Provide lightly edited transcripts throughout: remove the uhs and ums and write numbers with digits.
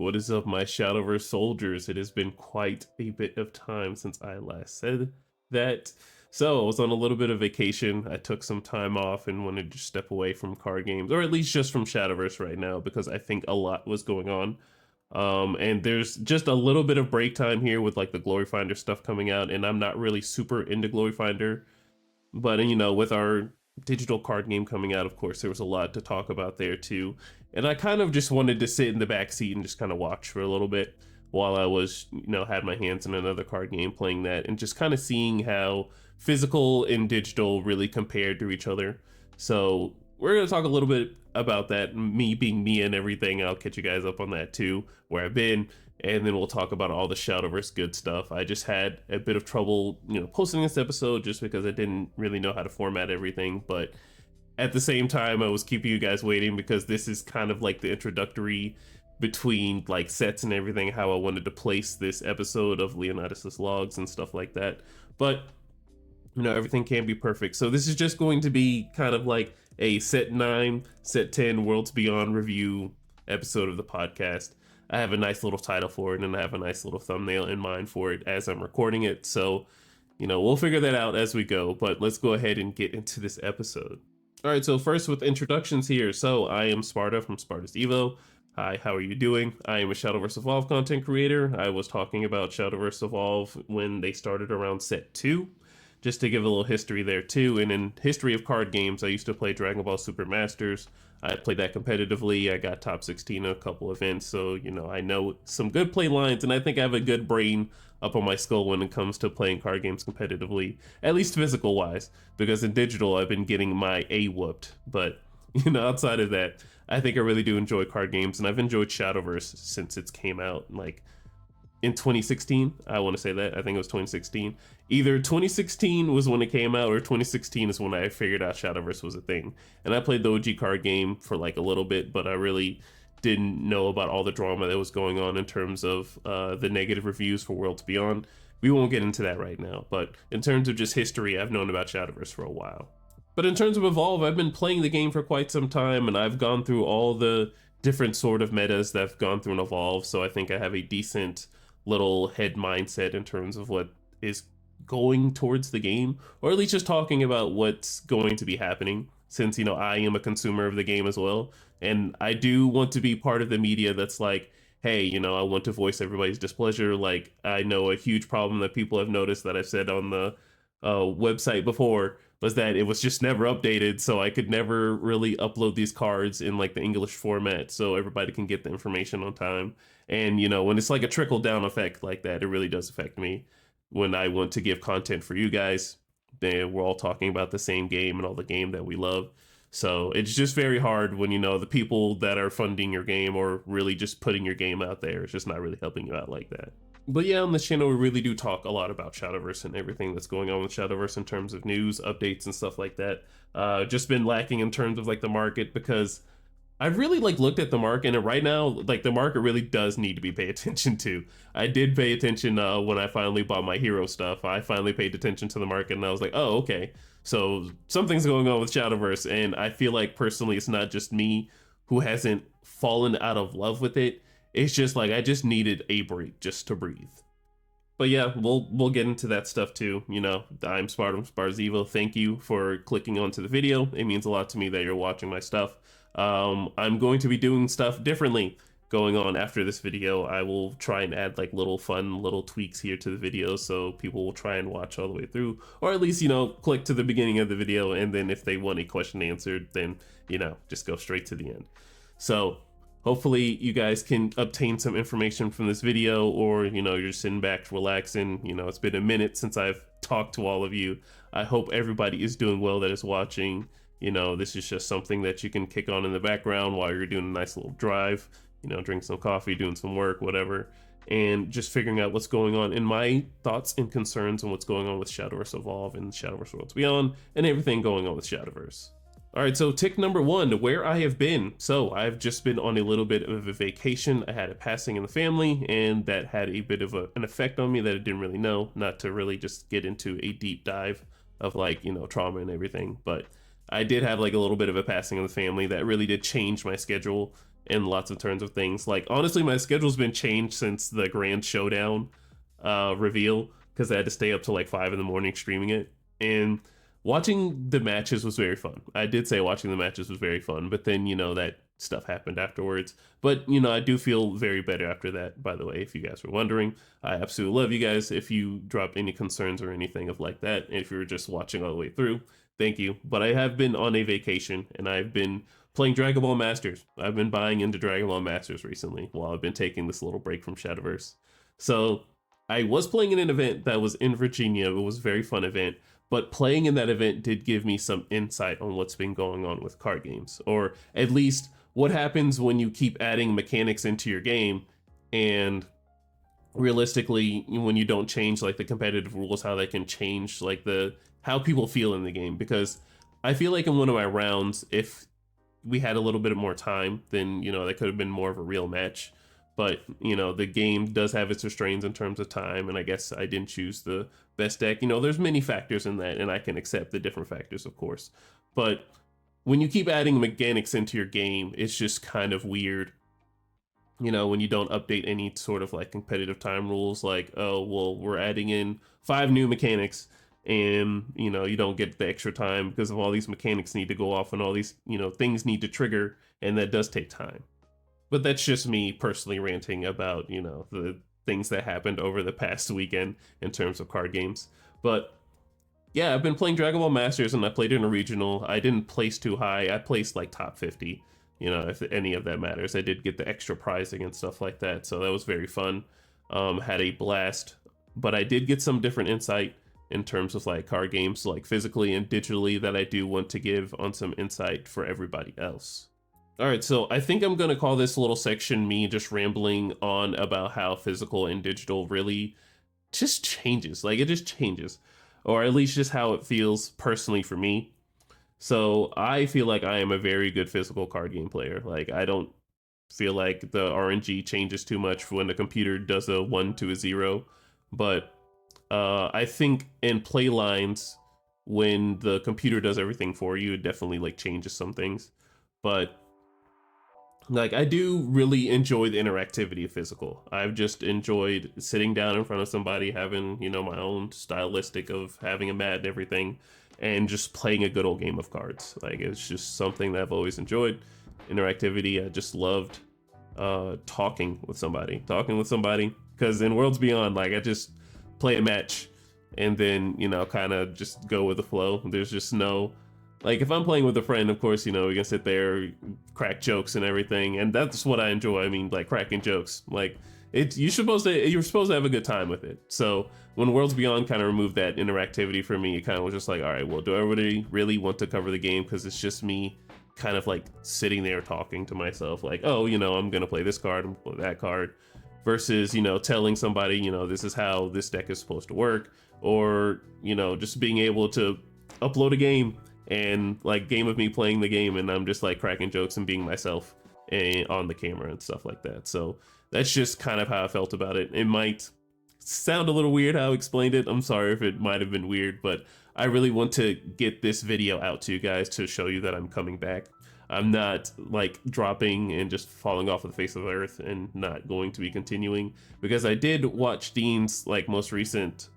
What is up, my Shadowverse soldiers? It has been quite a bit of time since I last said that. So, I was on a little bit of vacation. I took some time off and wanted to step away from card games, or at least just from Shadowverse right now, because I think a lot was going on. And there's just a little bit of break time here with like the Glory Finder stuff coming out, and I'm not really super into Glory Finder. But with our digital card game coming out, of course, there was a lot to talk about there too. And I kind of just wanted to sit in the back seat and just kind of watch for a little bit while I was, had my hands in another card game playing that and just kind of seeing how physical and digital really compared to each other. So we're going to talk a little bit about that, me being me and everything. I'll catch you guys up on that too, where I've been, and then we'll talk about all the Shadowverse good stuff. I just had a bit of trouble, posting this episode just because I didn't really know how to format everything, but at the same time, I was keeping you guys waiting because this is kind of like the introductory between like sets and everything, how I wanted to place this episode of Leonida's logs and stuff like that. But everything can't be perfect. So this is just going to be kind of like a set 9, set 10 Worlds Beyond review episode of the podcast. I have a nice little title for it, and I have a nice little thumbnail in mind for it as I'm recording it. So, we'll figure that out as we go, but let's go ahead and get into this episode. All right, so first with introductions here. So I am Sparta from Sparta's Evo. Hi, how are you doing? I am a Shadowverse Evolve content creator. I was talking about Shadowverse Evolve when they started around set 2. Just to give a little history there too, and in history of card games, I used to play Dragon Ball Super Masters. I played that competitively. I got top 16 in a couple events, so I know some good play lines, and I think I have a good brain up on my skull when it comes to playing card games competitively, at least physical wise, because in digital I've been getting my A whooped. But outside of that, I think I really do enjoy card games, and I've enjoyed Shadowverse since it came out like in 2016. I want to say that. I think it was 2016. Either 2016 was when it came out, or 2016 is when I figured out Shadowverse was a thing. And I played the OG card game for like a little bit, but I really didn't know about all the drama that was going on in terms of the negative reviews for Worlds Beyond. We won't get into that right now, but in terms of just history, I've known about Shadowverse for a while. But in terms of Evolve, I've been playing the game for quite some time, and I've gone through all the different sort of metas that have gone through an Evolve, so I think I have a decent little head mindset in terms of what is going towards the game, or at least just talking about what's going to be happening, since I am a consumer of the game as well, and I do want to be part of the media that's like, hey, I want to voice everybody's displeasure. Like, I know a huge problem that people have noticed that I've said on the website before was that it was just never updated, so I could never really upload these cards in like the English format so everybody can get the information on time. And when it's like a trickle down effect like that, it really does affect me when I want to give content for you guys. Then we're all talking about the same game and all the game that we love. So it's just very hard when the people that are funding your game or really just putting your game out there, it's just not really helping you out like that. But yeah, on this channel, we really do talk a lot about Shadowverse and everything that's going on with Shadowverse in terms of news, updates, and stuff like that. Just been lacking in terms of like the market, because I've really like looked at the market, and right now, like the market really does need to be paid attention to. I did pay attention when I finally bought my hero stuff. I finally paid attention to the market, and I was like, oh, okay. So something's going on with Shadowverse, and I feel like personally, it's not just me who hasn't fallen out of love with it. It's just like I just needed a break just to breathe. But yeah, we'll get into that stuff too. I'm Sparta from Sparta's Evo. Thank you for clicking onto the video. It means a lot to me that you're watching my stuff. I'm going to be doing stuff differently going on after this video. I will try and add like little fun little tweaks here to the video, so people will try and watch all the way through, or at least click to the beginning of the video, and then if they want a question answered, then just go straight to the end. So hopefully you guys can obtain some information from this video, or you're just sitting back relaxing. It's been a minute since I've talked to all of you. I hope everybody is doing well that is watching. This is just something that you can kick on in the background while you're doing a nice little drive, drink some coffee, doing some work, whatever, and just figuring out what's going on, and my thoughts and concerns on what's going on with Shadowverse Evolve and Shadowverse Worlds Beyond and everything going on with Shadowverse. All right, so tick number 1, where I have been. So I've just been on a little bit of a vacation. I had a passing in the family, and that had a bit of an effect on me that I didn't really know, not to really just get into a deep dive of like, trauma and everything, but I did have like a little bit of a passing of the family that really did change my schedule and lots of turns of things. Like honestly, my schedule's been changed since the Grand Showdown reveal because I had to stay up till like 5 in the morning streaming it. And watching the matches was very fun. I did say watching the matches was very fun, but then that stuff happened afterwards. But I do feel very better after that. By the way, if you guys were wondering, I absolutely love you guys. If you dropped any concerns or anything of like that, if you were just watching all the way through, thank you. But I have been on a vacation and I've been playing Dragon Ball Masters. I've been buying into Dragon Ball Masters recently while I've been taking this little break from Shadowverse. So I was playing in an event that was in Virginia. It was a very fun event, but playing in that event did give me some insight on what's been going on with card games, or at least what happens when you keep adding mechanics into your game and realistically when you don't change like the competitive rules, how they can change like the how people feel in the game. Because I feel like in one of my rounds, if we had a little bit more time, then that could have been more of a real match. But the game does have its restraints in terms of time, and I guess I didn't choose the best deck. There's many factors in that, and I can accept the different factors, of course. But when you keep adding mechanics into your game, it's just kind of weird. When you don't update any sort of like competitive time rules, like, oh, well, we're adding in 5 new mechanics, and you don't get the extra time because of all these mechanics need to go off and all these things need to trigger, and that does take time. But that's just me personally ranting about the things that happened over the past weekend in terms of card games. But yeah, I've been playing Dragon Ball Masters and I played in a regional. I didn't place too high. I placed like top 50, if any of that matters. I did get the extra prizing and stuff like that, so that was very fun. Had a blast, but I did get some different insight in terms of like card games, like physically and digitally, that I do want to give on some insight for everybody else. All right, so I think I'm going to call this little section me just rambling on about how physical and digital really just changes. Like, it just changes, or at least just how it feels personally for me. So I feel like I am a very good physical card game player. Like, I don't feel like the RNG changes too much when the computer does a 1 to a 0. But I think in play lines, when the computer does everything for you, it definitely like changes some things. But like, I do really enjoy the interactivity of physical. I've just enjoyed sitting down in front of somebody, having, my own stylistic of having a mat and everything, and just playing a good old game of cards. Like, it's just something that I've always enjoyed. Interactivity, I just loved talking with somebody. Because in Worlds Beyond, like, I just play a match and then, kind of just go with the flow. There's just no... Like, if I'm playing with a friend, of course, we can sit there, crack jokes and everything, and that's what I enjoy. I mean, like, cracking jokes. Like, you're supposed to have a good time with it. So when Worlds Beyond kind of removed that interactivity for me, it kind of was just like, all right, well, do I really want to cover the game? Because it's just me kind of like sitting there talking to myself, like, oh, I'm gonna play this card, I'm gonna play that card, versus telling somebody, this is how this deck is supposed to work, or just being able to upload a game and like game of me playing the game and I'm just like cracking jokes and being myself on the camera and stuff like that. So that's just kind of how I felt about it. It might sound a little weird how I explained it. I'm sorry if it might have been weird, but I really want to get this video out to you guys to show you that I'm coming back. I'm not like dropping and just falling off of the face of the earth and not going to be continuing, because I did watch Dean's like most recent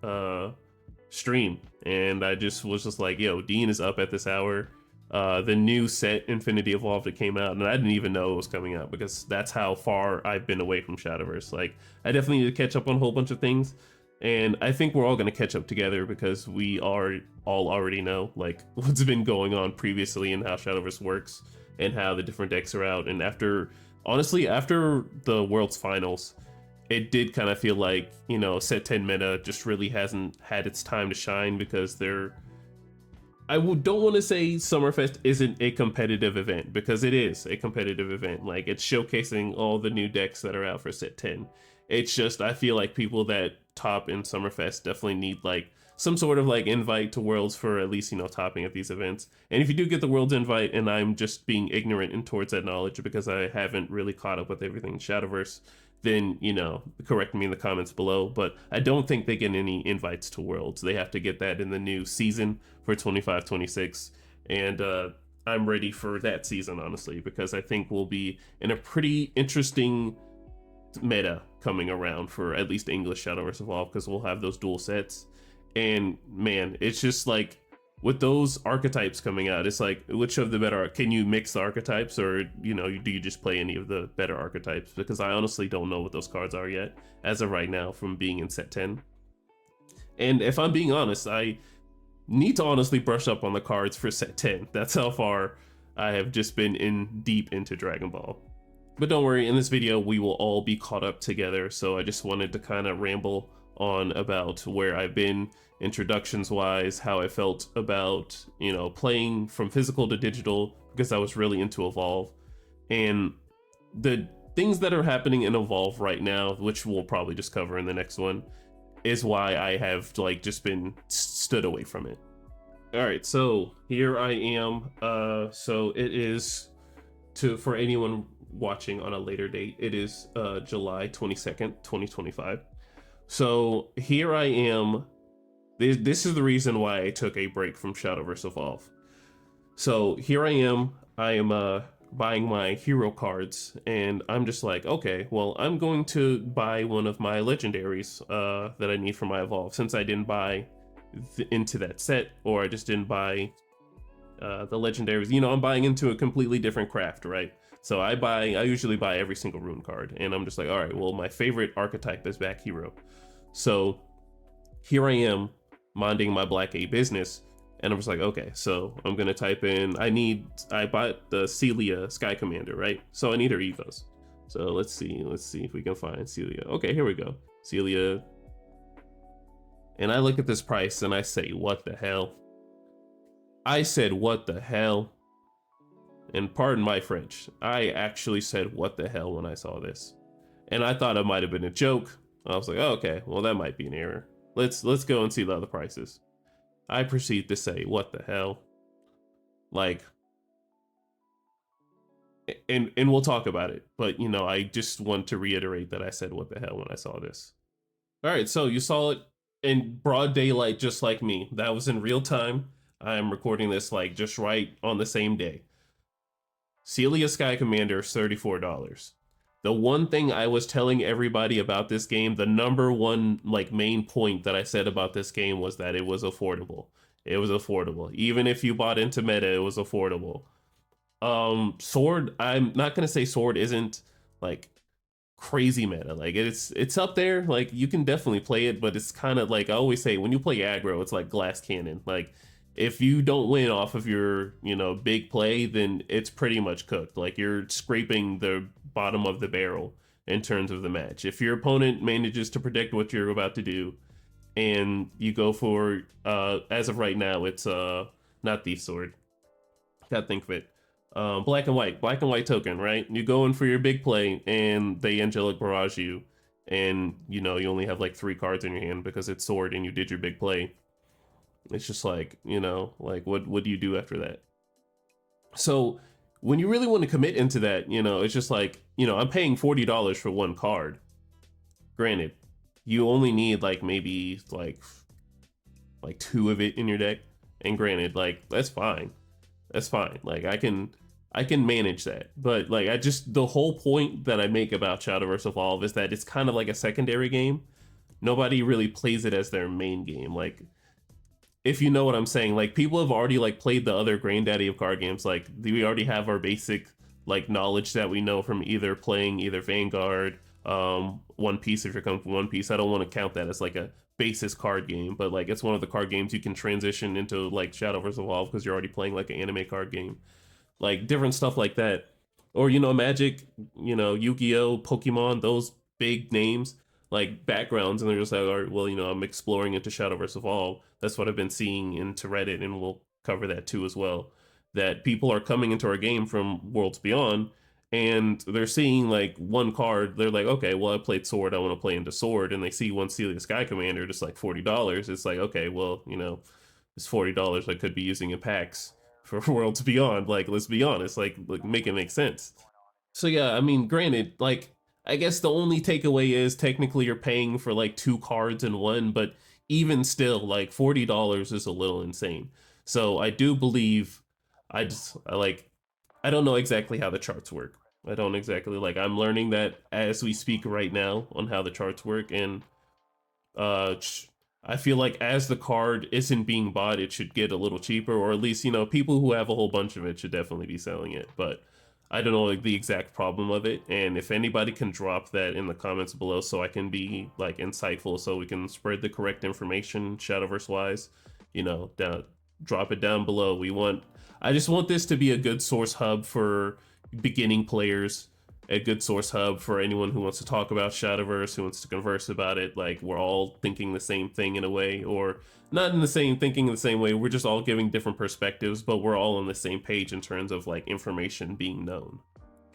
stream, and I just was just like, yo, Dean is up at this hour. The new set Infinity Evolved, it came out, and I didn't even know it was coming out, because that's how far I've been away from Shadowverse. Like, I definitely need to catch up on a whole bunch of things, and I think we're all going to catch up together, because we all already know like what's been going on previously and how Shadowverse works and how the different decks are out. And honestly, after the World's Finals, it did kind of feel like, set 10 meta just really hasn't had its time to shine, because don't want to say Summerfest isn't a competitive event, because it is a competitive event. Like, it's showcasing all the new decks that are out for set 10. It's just, I feel like people that top in Summerfest definitely need like some sort of like invite to Worlds for at least, topping at these events. And if you do get the Worlds invite and I'm just being ignorant and towards that knowledge because I haven't really caught up with everything in Shadowverse, then, correct me in the comments below. But I don't think they get any invites to Worlds. They have to get that in the new season for 25-26. And I'm ready for that season, honestly, because I think we'll be in a pretty interesting meta coming around for at least English Shadowverse Evolve, because we'll have those dual sets. And man, it's just like with those archetypes coming out, it's like which of the better can you mix the archetypes, or do you just play any of the better archetypes? Because I honestly don't know what those cards are yet as of right now from being in set 10. And if I'm being honest, I need to honestly brush up on the cards for set 10. That's how far I have just been in deep into Dragon Ball. But don't worry, in this video we will all be caught up together, so I just wanted to kind of ramble on about where I've been introductions wise, how I felt about, playing from physical to digital, because I was really into Evolve, and the things that are happening in Evolve right now, which we'll probably just cover in the next one, is why I have like just been stood away from it. All right, so here I am. So it is for anyone watching on a later date, it is July 22nd, 2025. So here I am. This is the reason why I took a break from Shadowverse Evolve. So here I am buying my hero cards, and I'm just like, okay, well, I'm going to buy one of my legendaries that I need for my Evolve, since I didn't buy into that set, or I just didn't buy the legendaries. I'm buying into a completely different craft, right? So I usually buy every single rune card, and I'm just like, all right, well, my favorite archetype is back hero. So here I am minding my Black A business, and I was like, okay, so I'm gonna type in, I bought the Celia Sky Commander, right? So I need her Evos. So let's see if we can find Celia. Okay, here we go, Celia. And I look at this price and I say, what the hell? I said, what the hell? And pardon my French, I actually said, what the hell, when I saw this. And I thought it might have been a joke. I was like, oh, okay, well, that might be an error. Let's go and see the other prices. I proceed to say, what the hell? Like, and we'll talk about it, but I just want to reiterate that I said what the hell when I saw this. All right, so you saw it in broad daylight, just like me. That was in real time. I'm recording this like just right on the same day. Celia Sky Commander, $34. The one thing I was telling everybody about this game, the number one like main point that I said about this game, was that it was affordable. It was affordable. Even if you bought into meta, it was affordable. Sword, I'm not gonna say Sword isn't like crazy meta. Like it's up there. Like you can definitely play it, but it's kind of like I always say, when you play aggro, it's like glass cannon. Like if you don't win off of your big play, then it's pretty much cooked. Like you're scraping the bottom of the barrel in terms of the match. If your opponent manages to predict what you're about to do, and you go for as of right now, it's not Thief Sword, gotta think of it, black and white token, right? You go in for your big play and they Angelic Barrage you, and you only have like 3 cards in your hand because it's Sword and you did your big play. It's just like, like what do you do after that? So when you really want to commit into that, it's just like, I'm paying $40 for one card. Granted, you only need like maybe like 2 of it in your deck, and granted, like that's fine. Like I can manage that. But like the whole point that I make about Shadowverse Evolve is that it's kind of like a secondary game. Nobody really plays it as their main game. Like, if you know what I'm saying, like people have already like played the other granddaddy of card games. Like we already have our basic like knowledge that we know from playing Vanguard, One Piece. If you're coming from One Piece, I don't want to count that as like a basis card game, but like it's one of the card games you can transition into like Shadowverse Evolve because you're already playing like an anime card game, like different stuff like that. Or Magic, Yu-Gi-Oh, Pokemon, those big names, like backgrounds, and they're just like, all right, well, I'm exploring into Shadowverse Evolve. That's what I've been seeing into Reddit, and we'll cover that too as well. That people are coming into our game from Worlds Beyond, and they're seeing like one card. They're like, okay, well, I played Sword, I want to play into Sword, and they see one Celia Sky Commander, just like $40. It's like, okay, well, it's $40 I could be using in packs for Worlds Beyond. Like, let's be honest, like make it make sense. So yeah, I mean, granted, like I guess the only takeaway is technically you're paying for like 2 cards in one, but even still, like $40 is a little insane. So I do believe I don't know exactly how the charts work. I don't exactly like I'm learning that as we speak right now on how the charts work, and uh I feel like as the card isn't being bought, it should get a little cheaper, or at least, people who have a whole bunch of it should definitely be selling it. But I don't know like the exact problem of it, and if anybody can drop that in the comments below so I can be like insightful, so we can spread the correct information Shadowverse wise, down drop it down below. I just want this to be a good source hub for beginning players, a good source hub for anyone who wants to talk about Shadowverse, who wants to converse about it. Like, we're all thinking the same thing in a way, or not in the same thinking in the same way. We're just all giving different perspectives, but we're all on the same page in terms of like information being known.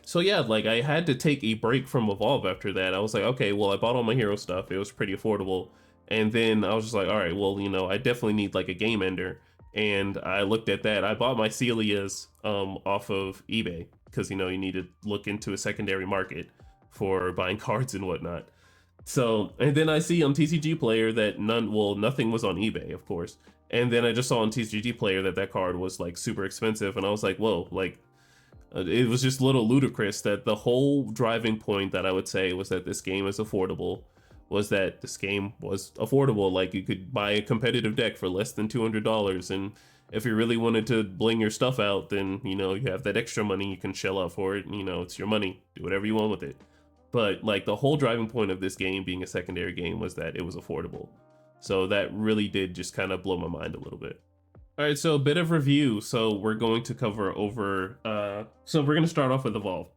So yeah, like I had to take a break from Evolve after that. I was like, okay, well, I bought all my hero stuff. It was pretty affordable. And then I was just like, all right, well, I definitely need like a game ender. And I looked at that. I bought my Celia's off of eBay because you need to look into a secondary market for buying cards and whatnot. So, and then I see on TCG Player that nothing was on eBay, of course. And then I just saw on TCG Player that that card was like super expensive, and I was like, whoa, like it was just a little ludicrous that the whole driving point that I would say was that this game is affordable, was that this game was affordable. Like, you could buy a competitive deck for less than $200, and if you really wanted to bling your stuff out, then you have that extra money you can shell out for it. It's your money, do whatever you want with it. But like the whole driving point of this game being a secondary game was that it was affordable. So that really did just kind of blow my mind a little bit. All right, so a bit of review. So we're going to cover over, so we're going to start off with Evolve.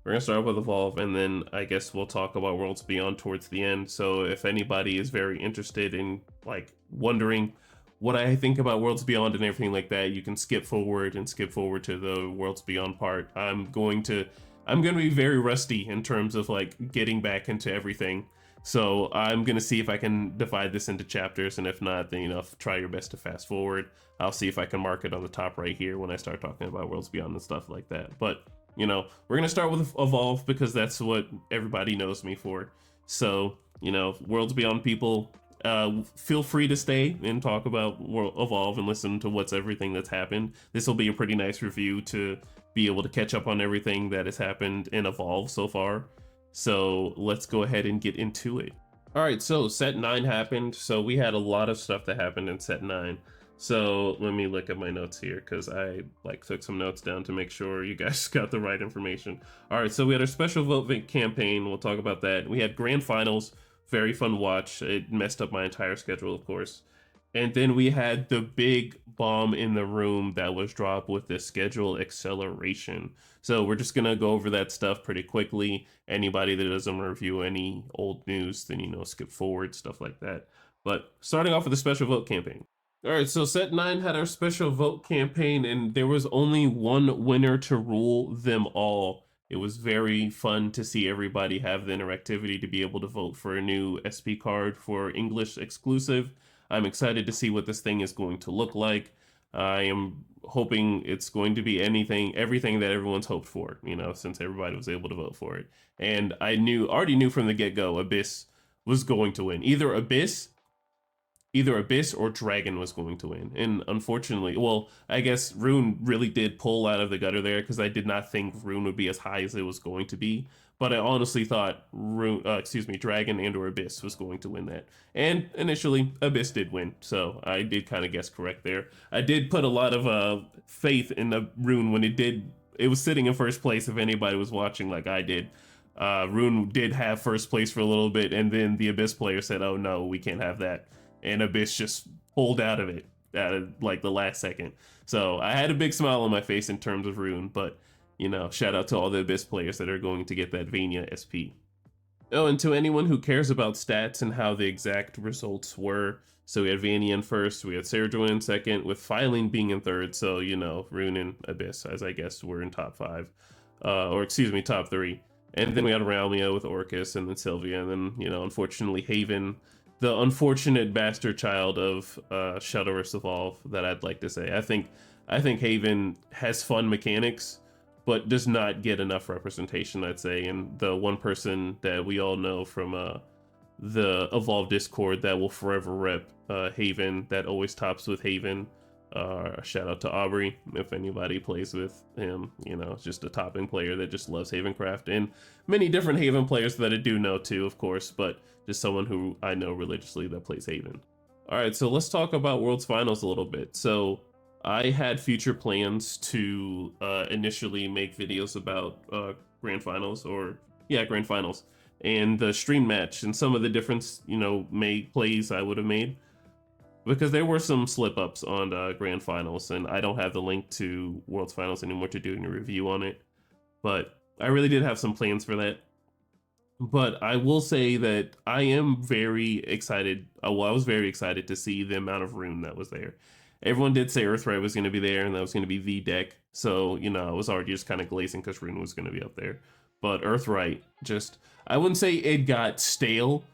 We're going to start off with Evolve, and then I guess we'll talk about Worlds Beyond towards the end. So if anybody is very interested in like wondering what I think about Worlds Beyond and everything like that, you can skip forward to the Worlds Beyond part. I'm going to be very rusty in terms of like getting back into everything. So I'm going to see if I can divide this into chapters, and if not, then try your best to fast forward. I'll see if I can mark it on the top right here when I start talking about Worlds Beyond and stuff like that. But we're going to start with Evolve because that's what everybody knows me for. So, Worlds Beyond people, feel free to stay and talk about Evolve and listen to what's everything that's happened. This will be a pretty nice review to be able to catch up on everything that has happened in Evolve so far. So let's go ahead and get into it. All right, so set 9 happened. So we had a lot of stuff that happened in set 9. So let me look at my notes here because I took some notes down to make sure you guys got the right information. All right, so we had our special vote campaign. We'll talk about that. We had grand finals, very fun watch. It messed up my entire schedule, of course. And then we had the big bomb in the room that was dropped with the schedule acceleration. So we're just gonna go over that stuff pretty quickly. Anybody that doesn't review any old news, then skip forward, stuff like that. But starting off with the special vote campaign. All right, so set 9 had our special vote campaign, and there was only one winner to rule them all. It was very fun to see everybody have the interactivity to be able to vote for a new SP card for English exclusive. I'm excited to see what this thing is going to look like. I am hoping it's going to be everything that everyone's hoped for, since everybody was able to vote for it. And I already knew from the get-go Abyss was going to win. Either Abyss or Dragon was going to win. And unfortunately, well, I guess Rune really did pull out of the gutter there because I did not think Rune would be as high as it was going to be. But I honestly thought Dragon and or Abyss was going to win that. And initially, Abyss did win. So I did kind of guess correct there. I did put a lot of faith in the Rune when it was sitting in first place if anybody was watching like I did. Rune did have first place for a little bit, and then the Abyss player said, oh no, we can't have that. And Abyss just pulled out of it at the last second. So I had a big smile on my face in terms of Rune, but shout out to all the Abyss players that are going to get that Vania SP. Oh, and to anyone who cares about stats and how the exact results were, so we had Vania in first, we had Sergio in second, with Filing being in third, so Rune and Abyss, as I guess, were in top 5. Top 3. And then we had Realmia with Orcus, and then Sylvia, and then, unfortunately, Haven, the unfortunate bastard child of Shadowverse Evolve that I'd like to say. I think Haven has fun mechanics, but does not get enough representation, I'd say. And the one person that we all know from the Evolve Discord that will forever rep Haven, that always tops with Haven, Shout out to Aubrey if anybody plays with him. You know, just a topping player that just loves Havencraft, and many different Haven players that I do know too, of course, but just someone who I know religiously that plays Haven. All right, so let's talk about World's Finals a little bit. So I had future plans to initially make videos about Grand Finals, or yeah, Grand Finals, and the stream match and some of the different, you know, plays I would have made, because there were some slip ups on Grand Finals, and I don't have the link to World's Finals anymore to do any review on it. But I really did have some plans for that. But I will say that I am very excited. Well, I was very excited to see the amount of rune that was there. Everyone did say Earthright was going to be there, and that was going to be the deck. So, you know, I was already just kind of glazing because rune was going to be up there. But Earthright, just, I wouldn't say it got stale,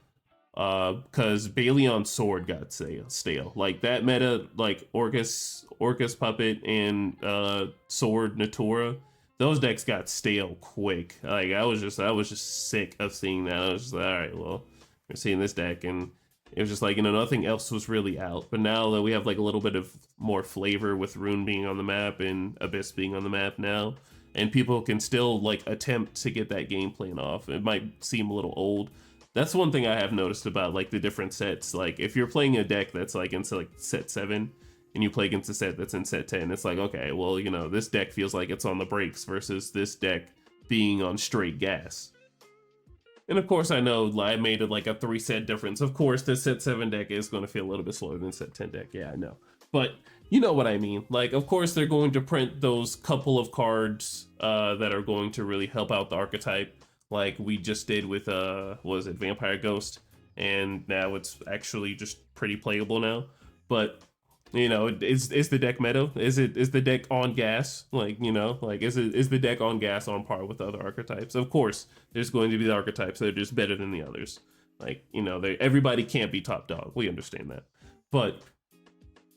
because Baleon's sword got stale. Like that meta, like Orcus Puppet and Sword Natura, those decks got stale quick. Like I was just sick of seeing that. I was just like, all right, well, we're seeing this deck, and it was just like, you know, nothing else was really out. But now that we have like a little bit of more flavor with Rune being on the map and Abyss being on the map now, and people can still like attempt to get that game plan off. It might seem a little old. That's one thing I have noticed about like the different sets. Like if you're playing a deck that's like in like set 7 and you play against a set that's in set 10, it's like, okay, well, you know, this deck feels like it's on the brakes versus this deck being on straight gas. And of course, I know I made it like a 3 set difference. Of course, the set 7 deck is going to feel a little bit slower than set 10 deck. Yeah, I know. But you know what I mean. Like, of course, they're going to print those couple of cards that are going to really help out the archetype. Like we just did with, what was it, Vampire Ghost. And now it's actually just pretty playable now. But, you know, is the deck meta? Is the deck on gas? Like, you know, like is the deck on gas on par with other archetypes? Of course, there's going to be the archetypes that are just better than the others. Like, you know, everybody can't be top dog. We understand that. But,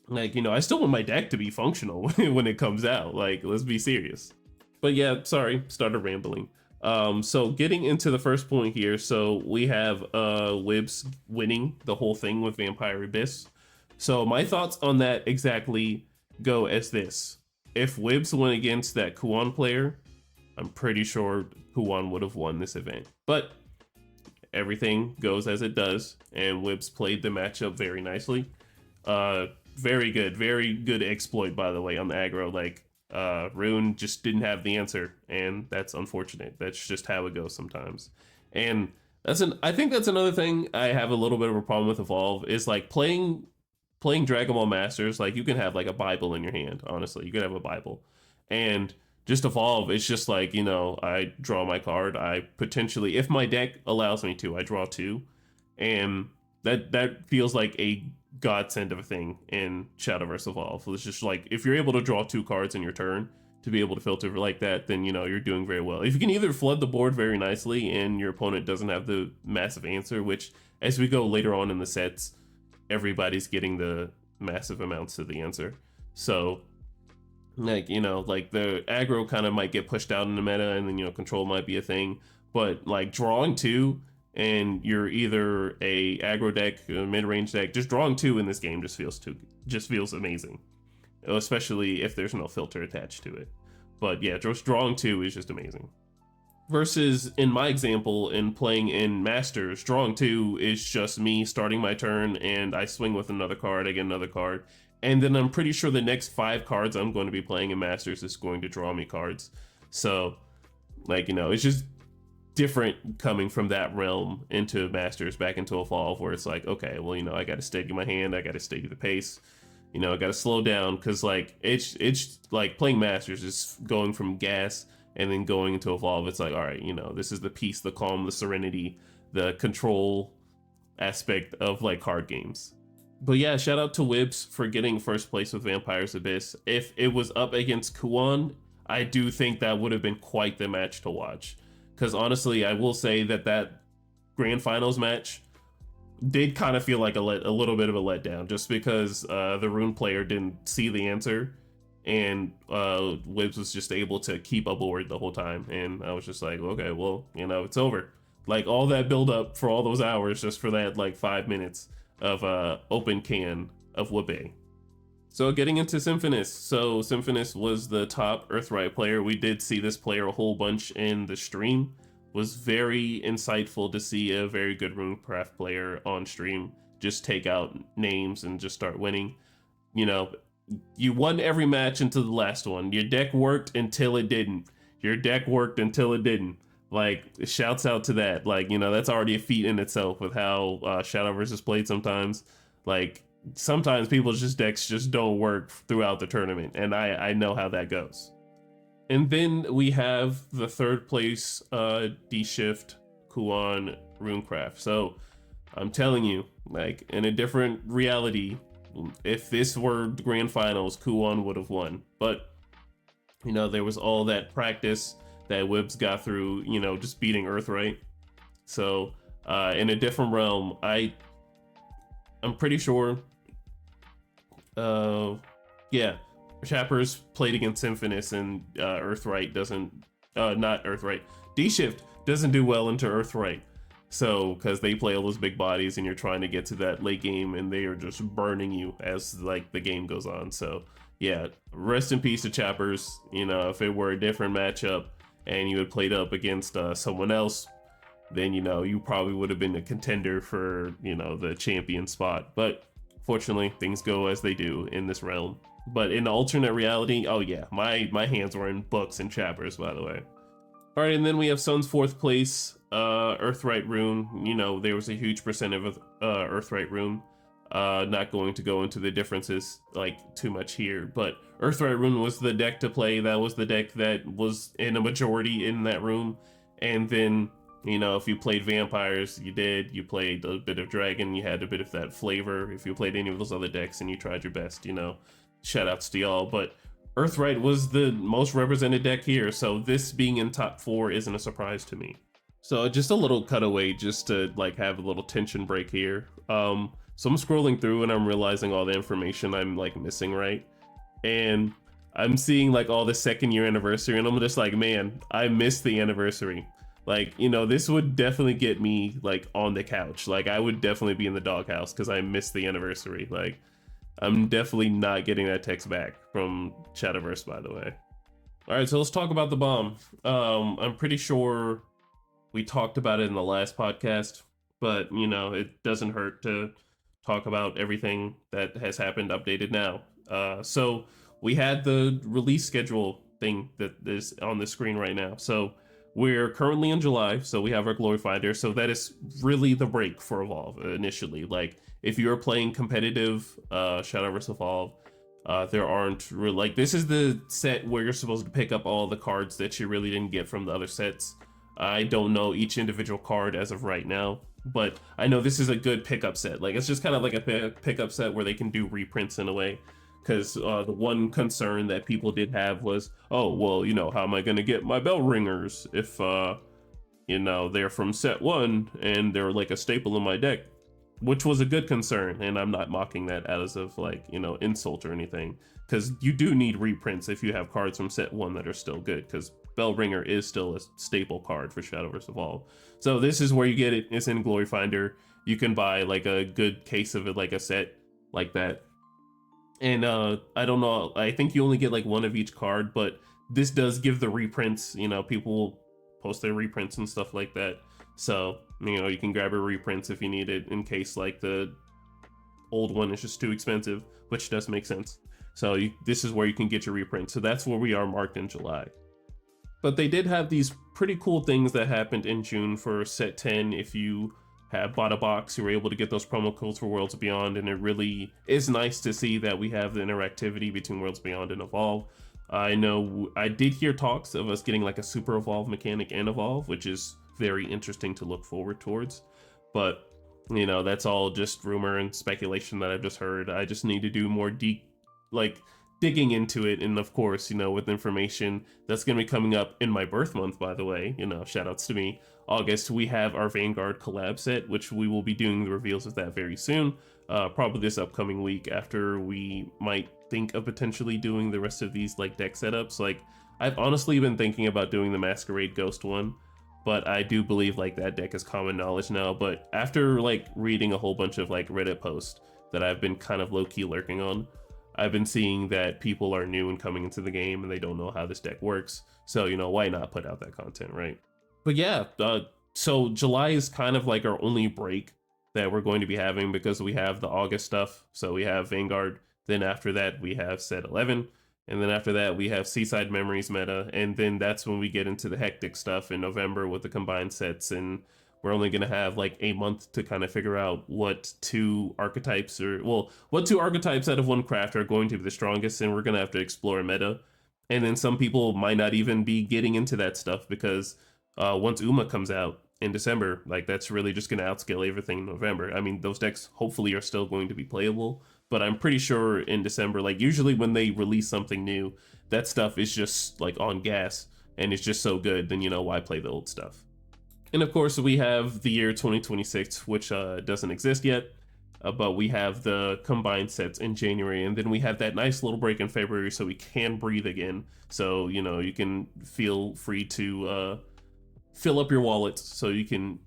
like, you know, I still want my deck to be functional when it comes out. Like, let's be serious. But yeah, sorry, started rambling. So getting into the first point here, so we have Wibs winning the whole thing with Vampire Abyss. So my thoughts on that exactly go as this. If Wibs went against that Kuan player, I'm pretty sure Kuan would have won this event. But everything goes as it does, and Wibs played the matchup very nicely. Very good exploit, by the way, on the aggro. Like, Rune just didn't have the answer, and that's unfortunate. That's just how it goes sometimes. And I think that's another thing I have a little bit of a problem with Evolve, is like playing Dragon Ball Masters. Like, you can have like a Bible in your hand, honestly. You could have a Bible. And just Evolve, it's just like, you know, I draw my card. I potentially, if my deck allows me to, I draw 2. And that feels like a godsend of a thing in Shadowverse Evolve. It's just like, if you're able to draw 2 cards in your turn to be able to filter like that, then, you know, you're doing very well. If you can either flood the board very nicely and your opponent doesn't have the massive answer, which as we go later on in the sets, everybody's getting the massive amounts of the answer. So, like, you know, like the aggro kind of might get pushed out in the meta, and then, you know, control might be a thing. But like drawing 2, and you're either a aggro deck, a mid-range deck, just drawing 2 in this game just feels amazing, especially if there's no filter attached to it. But yeah, just drawing 2 is just amazing. Versus in my example, in playing in Masters, drawing 2 is just me starting my turn, and I swing with another card, I get another card, and then I'm pretty sure the next 5 cards I'm going to be playing in Masters is going to draw me cards. So, like, you know, it's just different coming from that realm into Masters back into Evolve, where it's like, okay, well, you know, I got to steady my hand, I got to steady the pace, you know, I got to slow down, because like it's like playing Masters is going from gas and then going into Evolve. It's like, all right, you know, this is the peace, the calm, the serenity, the control aspect of like card games. But yeah, shout out to Wibs for getting first place with Vampire's Abyss. If it was up against Kuan, I do think that would have been quite the match to watch. Because honestly, I will say that Grand Finals match did kind of feel like a little bit of a letdown, just because the Rune player didn't see the answer, and Wibs was just able to keep aboard the whole time. And I was just like, okay, well, you know, it's over. Like, all that build up for all those hours just for that like 5 minutes of open can of Whoopee. So getting into Symphonus. So Symphonus was the top Earthright player. We did see this player a whole bunch in the stream. Was very insightful to see a very good Runecraft player on stream just take out names and just start winning. You know, you won every match until the last one. Your deck worked until it didn't. Your deck worked until it didn't. Like, shouts out to that. Like, that's already a feat in itself with how Shadowverse is played sometimes. Like, sometimes people's just decks just don't work throughout the tournament, and I know how that goes. And then we have the third place D-Shift Kuan Runecraft. So I'm telling you, like, in a different reality, if this were the grand finals, Kuan would have won. But there was all that practice that Wibbs got through, just beating Earthright. So in a different realm, I'm pretty sure yeah, Chappers played against Symphonus, and Earthright doesn't, not Earthright, D-Shift doesn't do well into Earthright. So, because they play all those big bodies and you're trying to get to that late game and they are just burning you as like the game goes on. So yeah, rest in peace to Chappers. If it were a different matchup and you had played up against someone else, then you probably would have been a contender for the champion spot. But fortunately, things go as they do in this realm. But in the alternate reality, oh yeah, my hands were in books and Chappers, by the way. All right, and then we have Sun's fourth place, Earthright Rune. There was a huge percent of Earthright Rune. Not going to go into the differences like too much here, but Earthright Rune was the deck to play. That was the deck that was in a majority in that room. And then, if you played vampires, you did. You played a bit of dragon, you had a bit of that flavor. If you played any of those other decks and you tried your best, shout outs to y'all. But Earthright was the most represented deck here, so this being in top 4 isn't a surprise to me. So just a little cutaway just to like have a little tension break here. So I'm scrolling through and I'm realizing all the information I'm like missing, right? And I'm seeing like all the 2nd year anniversary and I'm just like, man, I missed the anniversary. Like, this would definitely get me like on the couch. Like I would definitely be in the doghouse because I missed the anniversary. Like I'm definitely not getting that text back from Shadowverse, by the way. All right, so let's talk about the bomb. I'm pretty sure we talked about it in the last podcast, but it doesn't hurt to talk about everything that has happened updated now. So we had the release schedule thing that is on the screen right now. So we're currently in July, so we have our Glory Finder. So that is really the break for Evolve initially. Like if you're playing competitive Shadowverse Evolve, there aren't really, like, this is the set where you're supposed to pick up all the cards that you really didn't get from the other sets. I don't know each individual card as of right now, but I know this is a good pickup set. Like it's just kind of like a pickup set where they can do reprints in a way. Because the one concern that people did have was, oh, well, how am I going to get my bell ringers if, they're from set 1 and they're like a staple in my deck, which was a good concern. And I'm not mocking that as of like, insult or anything, because you do need reprints if you have cards from set 1 that are still good, because Bellringer is still a staple card for Shadowverse Evolve. So this is where you get it. It's in Glory Finder. You can buy like a good case of it, like a set like that. And I don't know, I think you only get like one of each card, but this does give the reprints. People post their reprints and stuff like that. So, you can grab a reprints if you need it in case like the old one is just too expensive, which does make sense. So this is where you can get your reprints. So that's where we are marked in July. But they did have these pretty cool things that happened in June for set 10. If you have bought a box, you were able to get those promo codes for Worlds Beyond, and it really is nice to see that we have the interactivity between Worlds Beyond and Evolve. I know I did hear talks of us getting like a Super Evolve mechanic in Evolve, which is very interesting to look forward towards. But, that's all just rumor and speculation that I've just heard. I just need to do more digging into it, and of course, with information that's going to be coming up in my birth month, by the way, shout outs to me. August, we have our Vanguard collab set, which we will be doing the reveals of that very soon, probably this upcoming week, after we might think of potentially doing the rest of these like deck setups. Like I've honestly been thinking about doing the Masquerade Ghost one, but I do believe like that deck is common knowledge now. But after like reading a whole bunch of like Reddit posts that I've been kind of low-key lurking on, I've been seeing that people are new and coming into the game and they don't know how this deck works. So, why not put out that content, right? But yeah, so July is kind of like our only break that we're going to be having because we have the August stuff. So we have Vanguard. Then after that, we have set 11. And then after that, we have Seaside Memories meta. And then that's when we get into the hectic stuff in November with the combined sets. And we're only going to have like a month to kind of figure out what two archetypes what two archetypes out of one craft are going to be the strongest. And we're going to have to explore meta. And then some people might not even be getting into that stuff because once Uma comes out in December, like that's really just going to outscale everything in November. I mean, those decks hopefully are still going to be playable, but I'm pretty sure in December, like usually when they release something new, that stuff is just like on gas and it's just so good, then why play the old stuff? And of course, we have the year 2026, which doesn't exist yet, but we have the combined sets in January, and then we have that nice little break in February so we can breathe again. So, you can feel free to fill up your wallets so you can,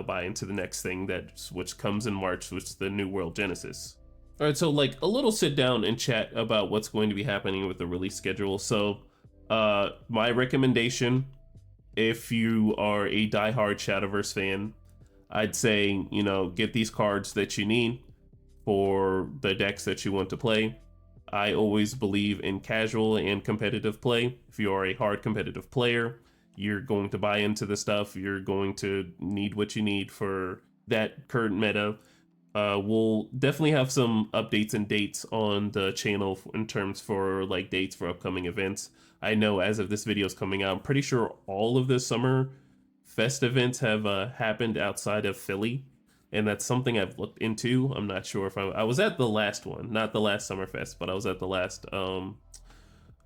buy into the next thing which comes in March, which is the New World Genesis. All right, so like a little sit down and chat about what's going to be happening with the release schedule. So my recommendation, if you are a diehard Shadowverse fan, I'd say, get these cards that you need for the decks that you want to play. I always believe in casual and competitive play. If you are a hard competitive player, you're going to buy into the stuff. You're going to need what you need for that current meta. We'll definitely have some updates and dates on the channel in terms for like dates for upcoming events. I know as of this video is coming out, I'm pretty sure all of the summer fest events have happened outside of Philly, and that's something I've looked into. I'm not sure if I was at the last one, not the last summer fest, but I was at the last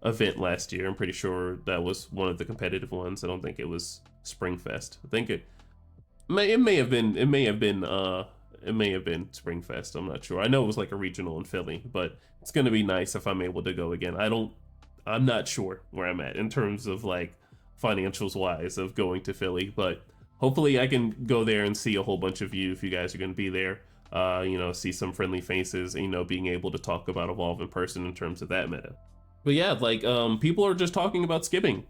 event last year. I'm pretty sure that was one of the competitive ones. I don't think it was Spring Fest. I think it may have been Spring Fest. I'm not sure. I know it was like a regional in Philly, but it's gonna be nice if I'm able to go again. I'm not sure where I'm at in terms of like financials wise of going to Philly, but hopefully I can go there and see a whole bunch of you if you guys are gonna be there. See some friendly faces, being able to talk about Evolve in person in terms of that meta. But yeah, like people are just talking about skipping.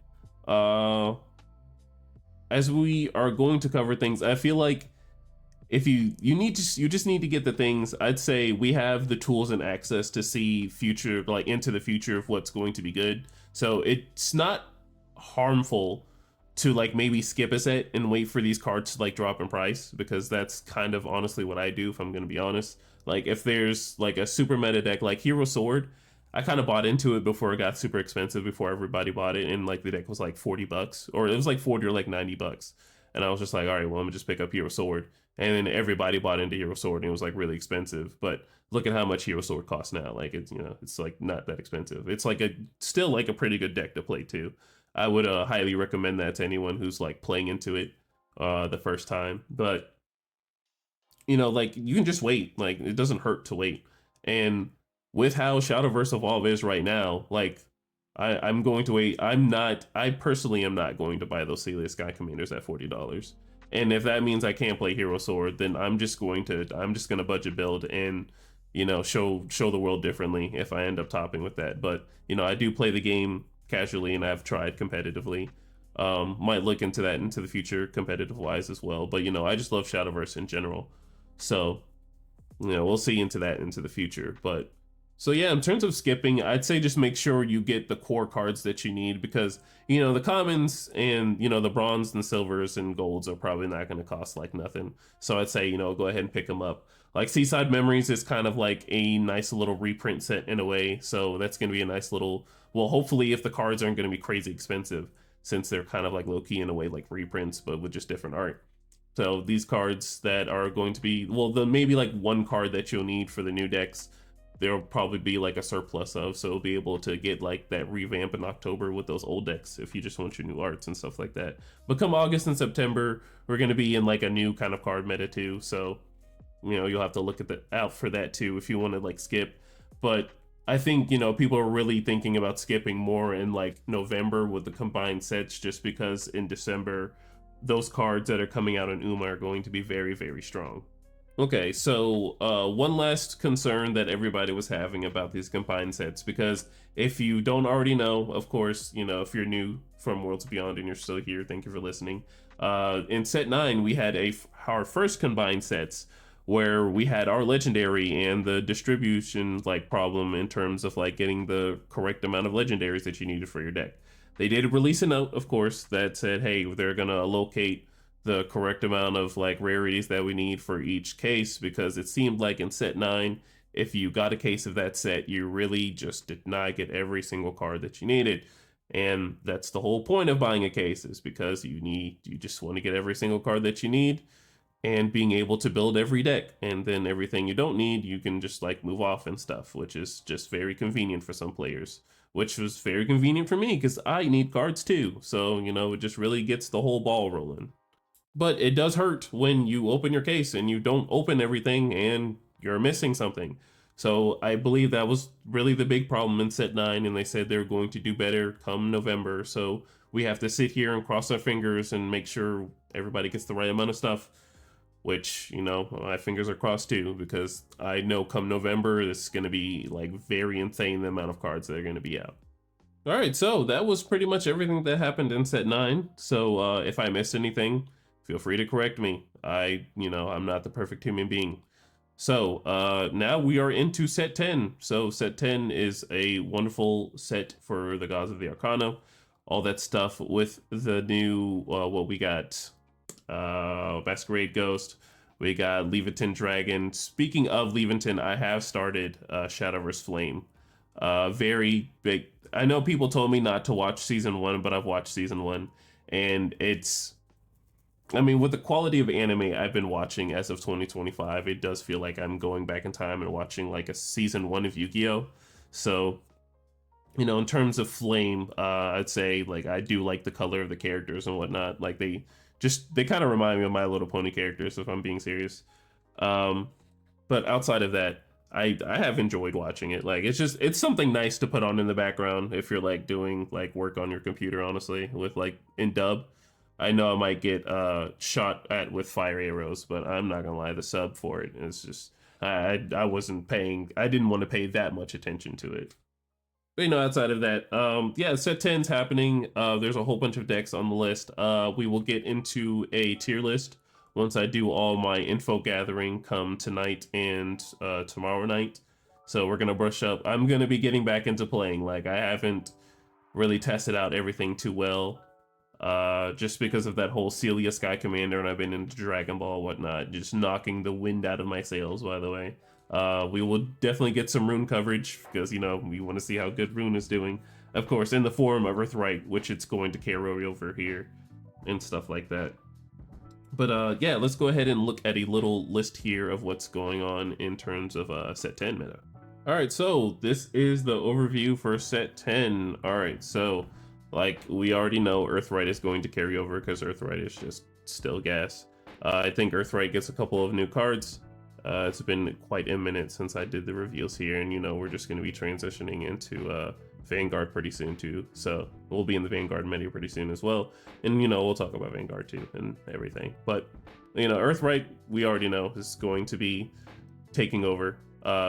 As we are going to cover things, I feel like if you just need to get the things. I'd say we have the tools and access to see future, like into the future of what's going to be good. So it's not harmful to like maybe skip a set and wait for these cards to like drop in price, because that's kind of honestly what I do, if I'm gonna be honest. Like if there's like a super meta deck like Hero Sword, I kind of bought into it before it got super expensive, before everybody bought it, and like the deck was like $40, or it was like 40 or like $90. And I was just like, all right, well, I'm gonna just pick up Hero Sword. And then everybody bought into Hero Sword and it was like really expensive. But look at how much Hero Sword costs now. Like it's, it's like not that expensive. It's like still like a pretty good deck to play too. I would highly recommend that to anyone who's like playing into it the first time. But like you can just wait. Like it doesn't hurt to wait. And with how Shadowverse Evolve is right now, like I'm going to wait. I personally am not going to buy those Celia Sky Commanders at $40. And if that means I can't play Hero Sword, then I'm just gonna budget build and show the world differently if I end up topping with that. But I do play the game casually and I've tried competitively. Might look into that into the future competitive wise as well. But I just love Shadowverse in general. So we'll see into that into the future. But so yeah, in terms of skipping, I'd say just make sure you get the core cards that you need, because the commons and the bronze and silvers and golds are probably not going to cost like nothing. So I'd say go ahead and pick them up. Like Seaside Memories is kind of like a nice little reprint set in a way, so that's going to be a nice little, well, hopefully if the cards aren't going to be crazy expensive, since they're kind of like low-key in a way like reprints but with just different art. So these cards that are going to be, well, the maybe like one card that you'll need for the new decks, there'll probably be like a surplus of, so you'll be able to get like that revamp in October with those old decks if you just want your new arts and stuff like that. But come August and September, we're going to be in like a new kind of card meta too, so you'll have to look at out for that too if you want to like skip. But I think people are really thinking about skipping more in like November with the combined sets, just because in December those cards that are coming out in Uma are going to be very, very strong. Okay, so one last concern that everybody was having about these combined sets, because if you don't already know, of course, if you're new from Worlds Beyond and you're still here, thank you for listening. In set 9, we had our first combined sets where we had our legendary and the distribution like problem in terms of like getting the correct amount of legendaries that you needed for your deck. They did release a note, of course, that said, hey, they're gonna locate the correct amount of like rarities that we need for each case, because it seemed like in set 9, if you got a case of that set, you really just did not get every single card that you needed. And that's the whole point of buying a case, is because you just want to get every single card that you need and being able to build every deck. And then everything you don't need, you can just like move off and stuff, which is just very convenient for some players, which was very convenient for me because I need cards too. So, it just really gets the whole ball rolling. But it does hurt when you open your case and you don't open everything and you're missing something. So I believe that was really the big problem in set 9, and they said they're going to do better come November. So we have to sit here and cross our fingers and make sure everybody gets the right amount of stuff, which, my fingers are crossed too, because I know come November, this is going to be like very insane, the amount of cards that are going to be out. All right, so that was pretty much everything that happened in set 9. So if I missed anything, feel free to correct me. I'm not the perfect human being. So now we are into set 10. So set 10 is a wonderful set for the Gods of the Arcana. All that stuff with the new, what we got, Masquerade Ghost. We got Leviathan Dragon. Speaking of Leviathan, I have started Shadowverse Flame. Very big. I know people told me not to watch season 1, but I've watched season 1, and with the quality of anime I've been watching as of 2025, it does feel like I'm going back in time and watching like a season 1 of Yu-Gi-Oh! So, in terms of Flame, I'd say like I do like the color of the characters and whatnot. Like they kind of remind me of My Little Pony characters, if I'm being serious. But outside of that, I have enjoyed watching it. Like it's something nice to put on in the background if you're like doing like work on your computer, honestly, with like in dub. I know I might get shot at with fire arrows, but I'm not gonna lie, the sub for it is just I wasn't paying. I didn't want to pay that much attention to it. But outside of that, yeah, set 10's happening. There's a whole bunch of decks on the list. We will get into a tier list once I do all my info gathering come tonight and tomorrow night. So we're gonna brush up. I'm gonna be getting back into playing. Like I haven't really tested out everything too well. Just because of that whole Celia Sky Commander, and I've been into Dragon Ball, whatnot, just knocking the wind out of my sails, by the way. We will definitely get some Rune coverage, because, we want to see how good Rune is doing. Of course, in the form of Earthright, which it's going to carry over here, and stuff like that. But yeah, let's go ahead and look at a little list here of what's going on in terms of set 10 meta. Alright, so this is the overview for set 10. Alright, so like we already know, Earthright is going to carry over because Earthright is just still gas. I think Earthright gets a couple of new cards. It's been quite a minute since I did the reveals here, and we're just going to be transitioning into Vanguard pretty soon too. So we'll be in the Vanguard meta pretty soon as well, and we'll talk about Vanguard too and everything. But Earthright, we already know, is going to be taking over.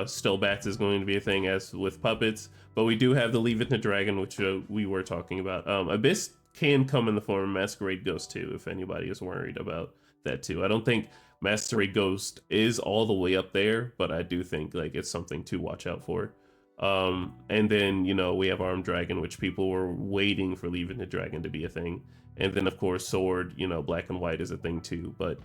Still Bats is going to be a thing as with puppets, but we do have the Leviathan Dragon, which we were talking about. Abyss can come in the form of Masquerade Ghost too, if anybody is worried about that too. I don't think Masquerade Ghost is all the way up there, but I do think like it's something to watch out for. And then we have Armed Dragon, which people were waiting for Leviathan Dragon to be a thing. And then of course Sword, Black and White is a thing too, but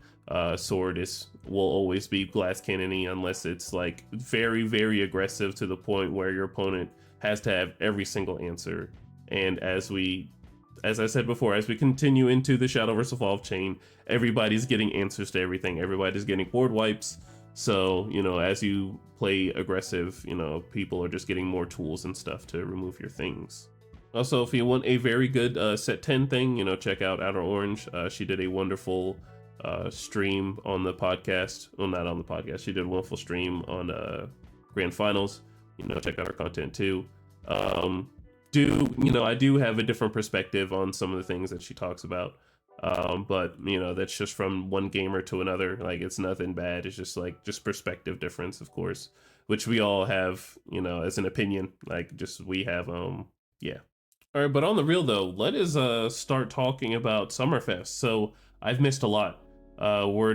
Sword will always be glass cannony unless it's like very, very aggressive to the point where your opponent has to have every single answer. And as I said before, as we continue into the Shadowverse Evolve chain, everybody's getting answers to everything. Everybody's getting board wipes. So, as you play aggressive, people are just getting more tools and stuff to remove your things. Also, if you want a very good set 10 thing, check out Outer Orange. She did a wonderful stream on the podcast. Well, not on the podcast. She did a wonderful stream on Grand Finals. Check out her content too. I do have a different perspective on some of the things that she talks about. But you know, that's just from one gamer to another. Like, it's nothing bad. It's just like just perspective difference, of course, which we all have, you know, as an opinion. Like, just we have yeah. All right, but on the real though, let us start talking about Summerfest. So I've missed a lot. We're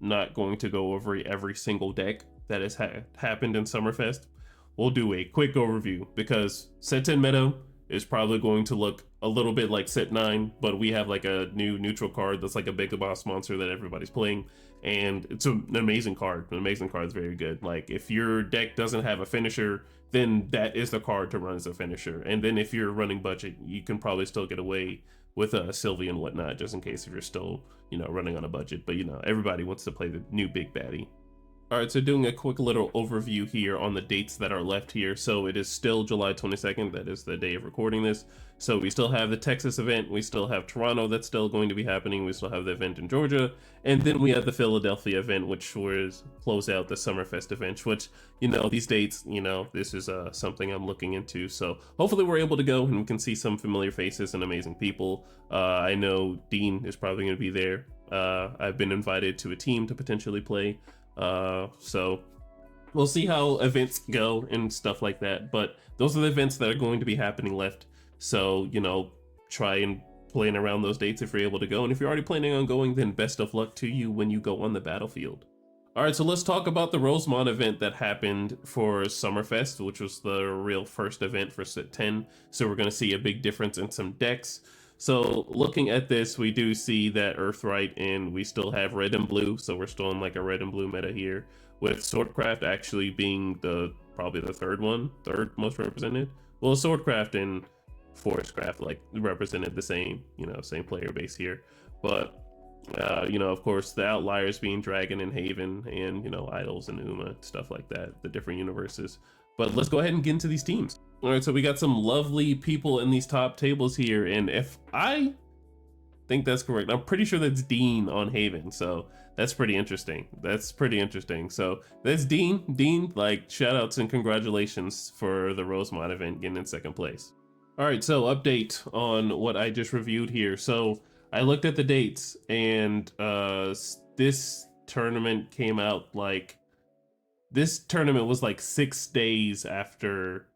not going to go over every single deck that has happened in Summerfest. We'll do a quick overview because set 10 meta is probably going to look a little bit like set 9, but we have like a new neutral card that's like a big boss monster that everybody's playing, and it's an amazing card. An amazing card is very good. Like, if your deck doesn't have a finisher, then that is the card to run as a finisher. And then if you're running budget, you can probably still get away with Sylvie and whatnot, just in case if you're still, you know, running on a budget. But you know, everybody wants to play the new big baddie. All right, so doing a quick little overview here on the dates that are left here. So it is still July 22nd. That is the day of recording this. So we still have the Texas event. We still have Toronto that's still going to be happening. We still have the event in Georgia. And then we have the Philadelphia event, which was close out the Summerfest event, which, you know, these dates, you know, this is something I'm looking into. So hopefully we're able to go and we can see some familiar faces and amazing people. I know Dean is probably going to be there. I've been invited to a team to potentially play. So we'll see how events go and stuff like that. But those are the events that are going to be happening left. So, you know, try and plan around those dates if you're able to go. And if you're already planning on going, then best of luck to you when you go on the battlefield. All right, so let's talk about the Rosemont event that happened for Summerfest, which was the real first event for set 10. So we're going to see a big difference in some decks. So looking at this, we do see that Earthright, and we still have red and blue. So we're still in like a red and blue meta here, with Swordcraft actually being probably the third most represented. Well, Swordcraft and Forestcraft like represented the same, you know, same player base here. But you know, of course, the outliers being Dragon and Haven, and you know, Idols and Uma, stuff like that, the different universes. But let's go ahead and get into these teams. All right, so we got some lovely people in these top tables here, and if I think that's correct, I'm pretty sure that's Dean on Haven, so that's pretty interesting. That's pretty interesting. So that's Dean. Dean, like, shout outs and congratulations for the Rosemont event, getting in second place. All right, so update on what I just reviewed here. So I looked at the dates, and this tournament came out like, this tournament was like 6 days after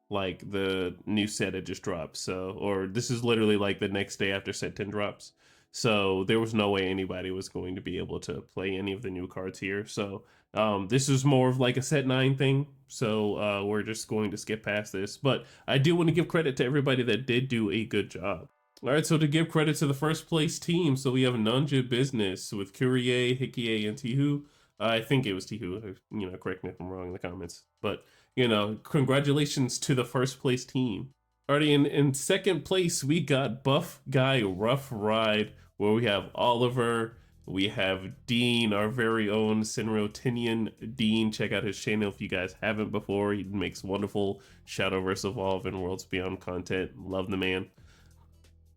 like the new set had just dropped. So, or this is literally like the next day after set 10 drops. So there was no way anybody was going to be able to play any of the new cards here. So this is more of like a set 9 thing. So we're just going to skip past this. But I do want to give credit to everybody that did do a good job. All right, so to give credit to the first place team, so we have Nanja Business with Curie, Hikie, and Tihu. I think it was Tihu. You know, correct me if I'm wrong in the comments. But, you know, congratulations to the first place team. Alrighty, in second place, we got Buff Guy Rough Ride, where we have Oliver, we have Dean, our very own Sinrotinian Dean. Check out his channel if you guys haven't before. He makes wonderful Shadowverse Evolve and Worlds Beyond content. Love the man.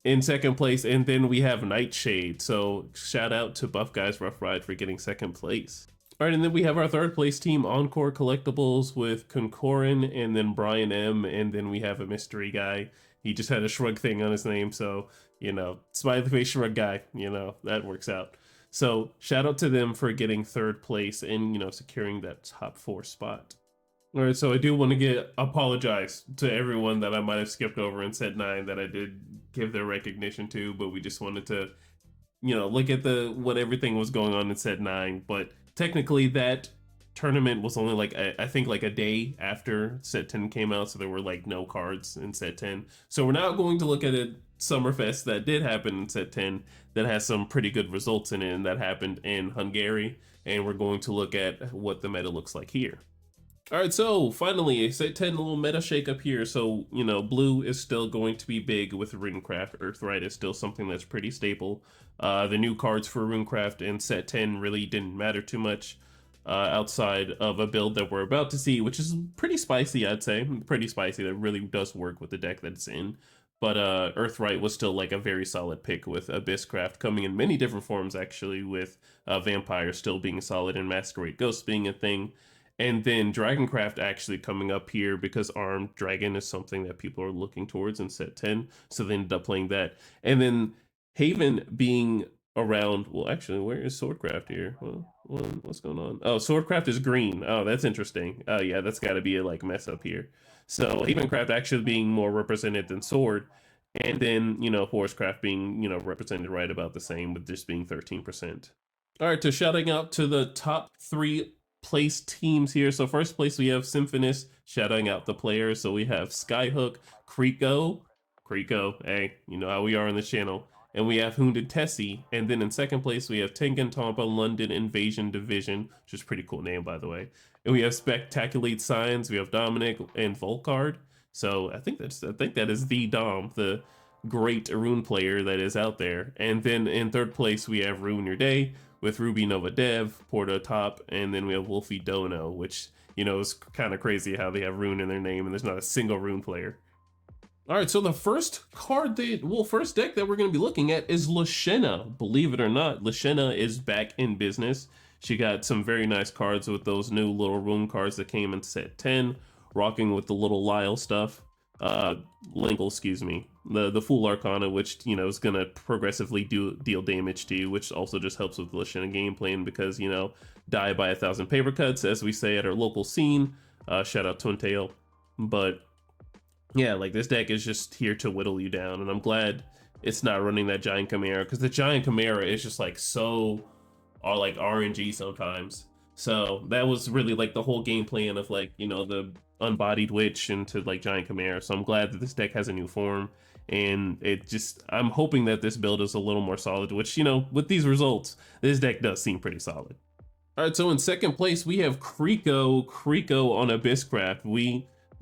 In second place, and then we have Nightshade. So shout out to Buff Guys Rough Ride for getting second place. All right, and then we have our third place team, Encore Collectibles, with Concorin and then Brian M. And then we have a mystery guy. He just had a shrug thing on his name, so, you know, smiley face shrug guy, you know, that works out. So shout out to them for getting third place and, you know, securing that top 4 spot. All right, so I do want to apologize to everyone that I might have skipped over in set 9 that I did give their recognition to, but we just wanted to, you know, look at what everything was going on in set 9. But technically that tournament was only like, I think like a day after set 10 came out, so there were like no cards in set 10. So we're now going to look at a Summerfest that did happen in set 10 that has some pretty good results in it, and that happened in Hungary, and we're going to look at what the meta looks like here. All right, so finally, a set 10 little meta shakeup here. So, you know, blue is still going to be big with Runecraft. Earthright is still something that's pretty stable. The new cards for Runecraft in set 10 really didn't matter too much outside of a build that we're about to see, which is pretty spicy, I'd say. Pretty spicy. That really does work with the deck that it's in. But Earthright was still like a very solid pick with Abysscraft coming in many different forms, actually, with Vampire still being solid and Masquerade Ghost being a thing. And then Dragoncraft actually coming up here because Armed Dragon is something that people are looking towards in set 10. So they ended up playing that. And then Haven being around. Well, actually, where is Swordcraft here? What's going on? Oh, Swordcraft is green. Oh, that's interesting. Oh, yeah, that's got to be a like mess up here. So Havencraft actually being more represented than Sword, and then Horsecraft being represented right about the same with just being 13%. All right, to shouting out to the top three place teams here. So first place we have Symphonist shouting out the players. So we have Skyhook, Creeko, hey, you know how we are on the channel. And we have Hounded Tessie. And then in second place we have Tengen Tompa London Invasion Division, which is a pretty cool name by the way. And we have Spectaculate Signs, we have Dominic and Volcard. So I think that is the Dom, the great rune player that is out there. And then in third place we have Ruin Your Day with Ruby Nova Dev, Porto Top, and then we have Wolfie Dono, which is kind of crazy how they have Rune in their name and there's not a single Rune player. All right, so the first first deck that we're going to be looking at is Lashena. Believe it or not, Lashena is back in business. She got some very nice cards with those new little rune cards that came in set 10, rocking with the little Lyle stuff. Linkle, excuse me, the Fool Arcana, which is gonna progressively deal damage to you, which also just helps with Lashena gameplay, because die by 1,000 paper cuts, as we say at our local scene. Shout out Twin Tail, but yeah, like this deck is just here to whittle you down, and I'm glad it's not running that Giant Chimera, because the Giant Chimera is just like so, or like RNG sometimes. So that was really like the whole game plan of like the Unbodied Witch into like Giant Chimera. So I'm glad that this deck has a new form, and I'm hoping that this build is a little more solid, which with these results this deck does seem pretty solid. All right, so in second place we have Creeko on Abysscraft.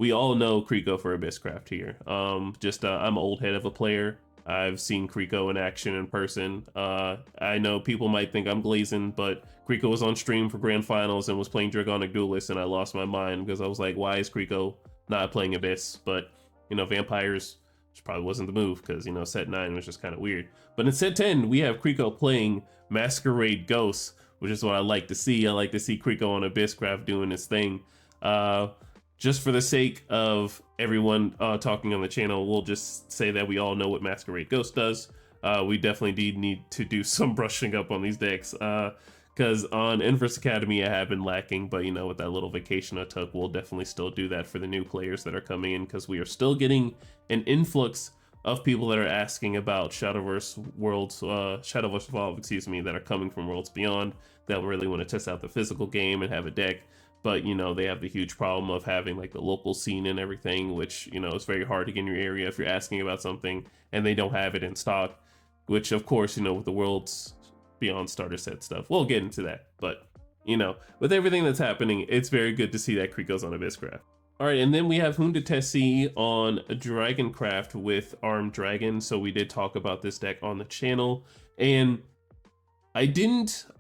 We all know Creeko for Abysscraft here. I'm an old head of a player. I've seen Creeko in action in person. I know people might think I'm glazing, but Creeko was on stream for Grand Finals and was playing Dragonic Duelist, and I lost my mind because I was like, why is Creeko not playing Abyss? But, Vampires probably wasn't the move because, set 9 was just kind of weird. But in set 10, we have Creeko playing Masquerade Ghosts, which is what I like to see. I like to see Creeko on Abysscraft doing his thing. Just for the sake of everyone talking on the channel, we'll just say that we all know what Masquerade Ghost does. We definitely need to do some brushing up on these decks, because on Inverse Academy I have been lacking, but with that little vacation I took, we'll definitely still do that for the new players that are coming in, because we are still getting an influx of people that are asking about Shadowverse Evolve, that are coming from Worlds Beyond, that really want to test out the physical game and have a deck. But they have the huge problem of having like the local scene and everything, which it's very hard to get in your area if you're asking about something and they don't have it in stock, which of course with the Worlds Beyond starter set stuff, we'll get into that. But with everything that's happening, it's very good to see that Creeko's on Abysscraft. All right, and then we have Hounded Tessie on Dragoncraft with Armed Dragon. So we did talk about this deck on the channel, and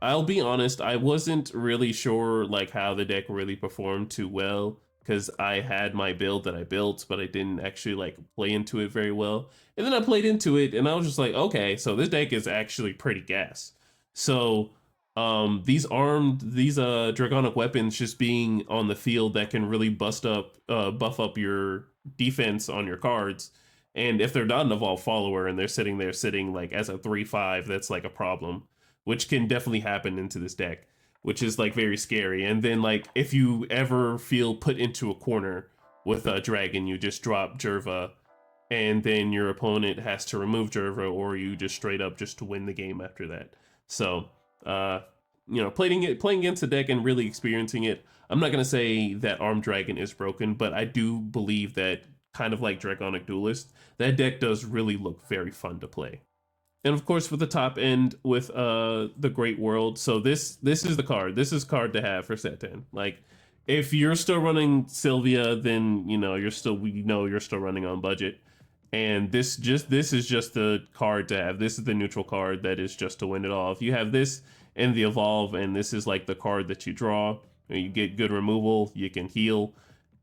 I'll be honest, I wasn't really sure like how the deck really performed too well, because I had my build that I built, but I didn't actually like play into it very well. And then I played into it and I was just like, okay, so this deck is actually pretty gas. So these dragonic weapons just being on the field that can really buff up your defense on your cards. And if they're not an evolved follower and they're sitting like as a 3/5, that's like a problem, which can definitely happen into this deck, which is like very scary. And then like if you ever feel put into a corner with a dragon, you just drop Jerva, and then your opponent has to remove Jerva, or you just straight up just to win the game after that. So playing against the deck and really experiencing it, I'm not gonna say that Armed Dragon is broken, but I do believe that, kind of like Dragonic Duelist, that deck does really look very fun to play. And of course, with the top end with the Great World, so this is the card. This is card to have for set 10. Like, if you're still running Sylvia, then you're still running on budget. And this is just the card to have. This is the neutral card that is just to win it all. If you have this and the Evolve, and this is like the card that you draw, you get good removal, you can heal,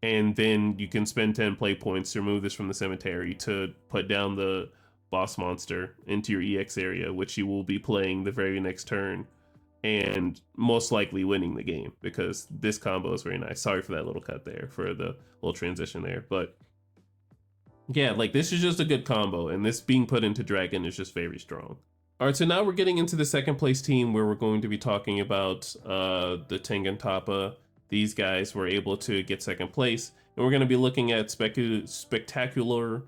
and then you can spend 10 play points to remove this from the cemetery to put down the boss monster into your EX area, which you will be playing the very next turn, and most likely winning the game, because this combo is very nice. Sorry for that little cut there, for the little transition there, but Yeah, like this is just a good combo, and this being put into Dragon is just very strong. All right, so now we're getting into the second place team where we're going to be talking about the Tengen Toppa. These guys were able to get second place, and we're going to be looking at spectacular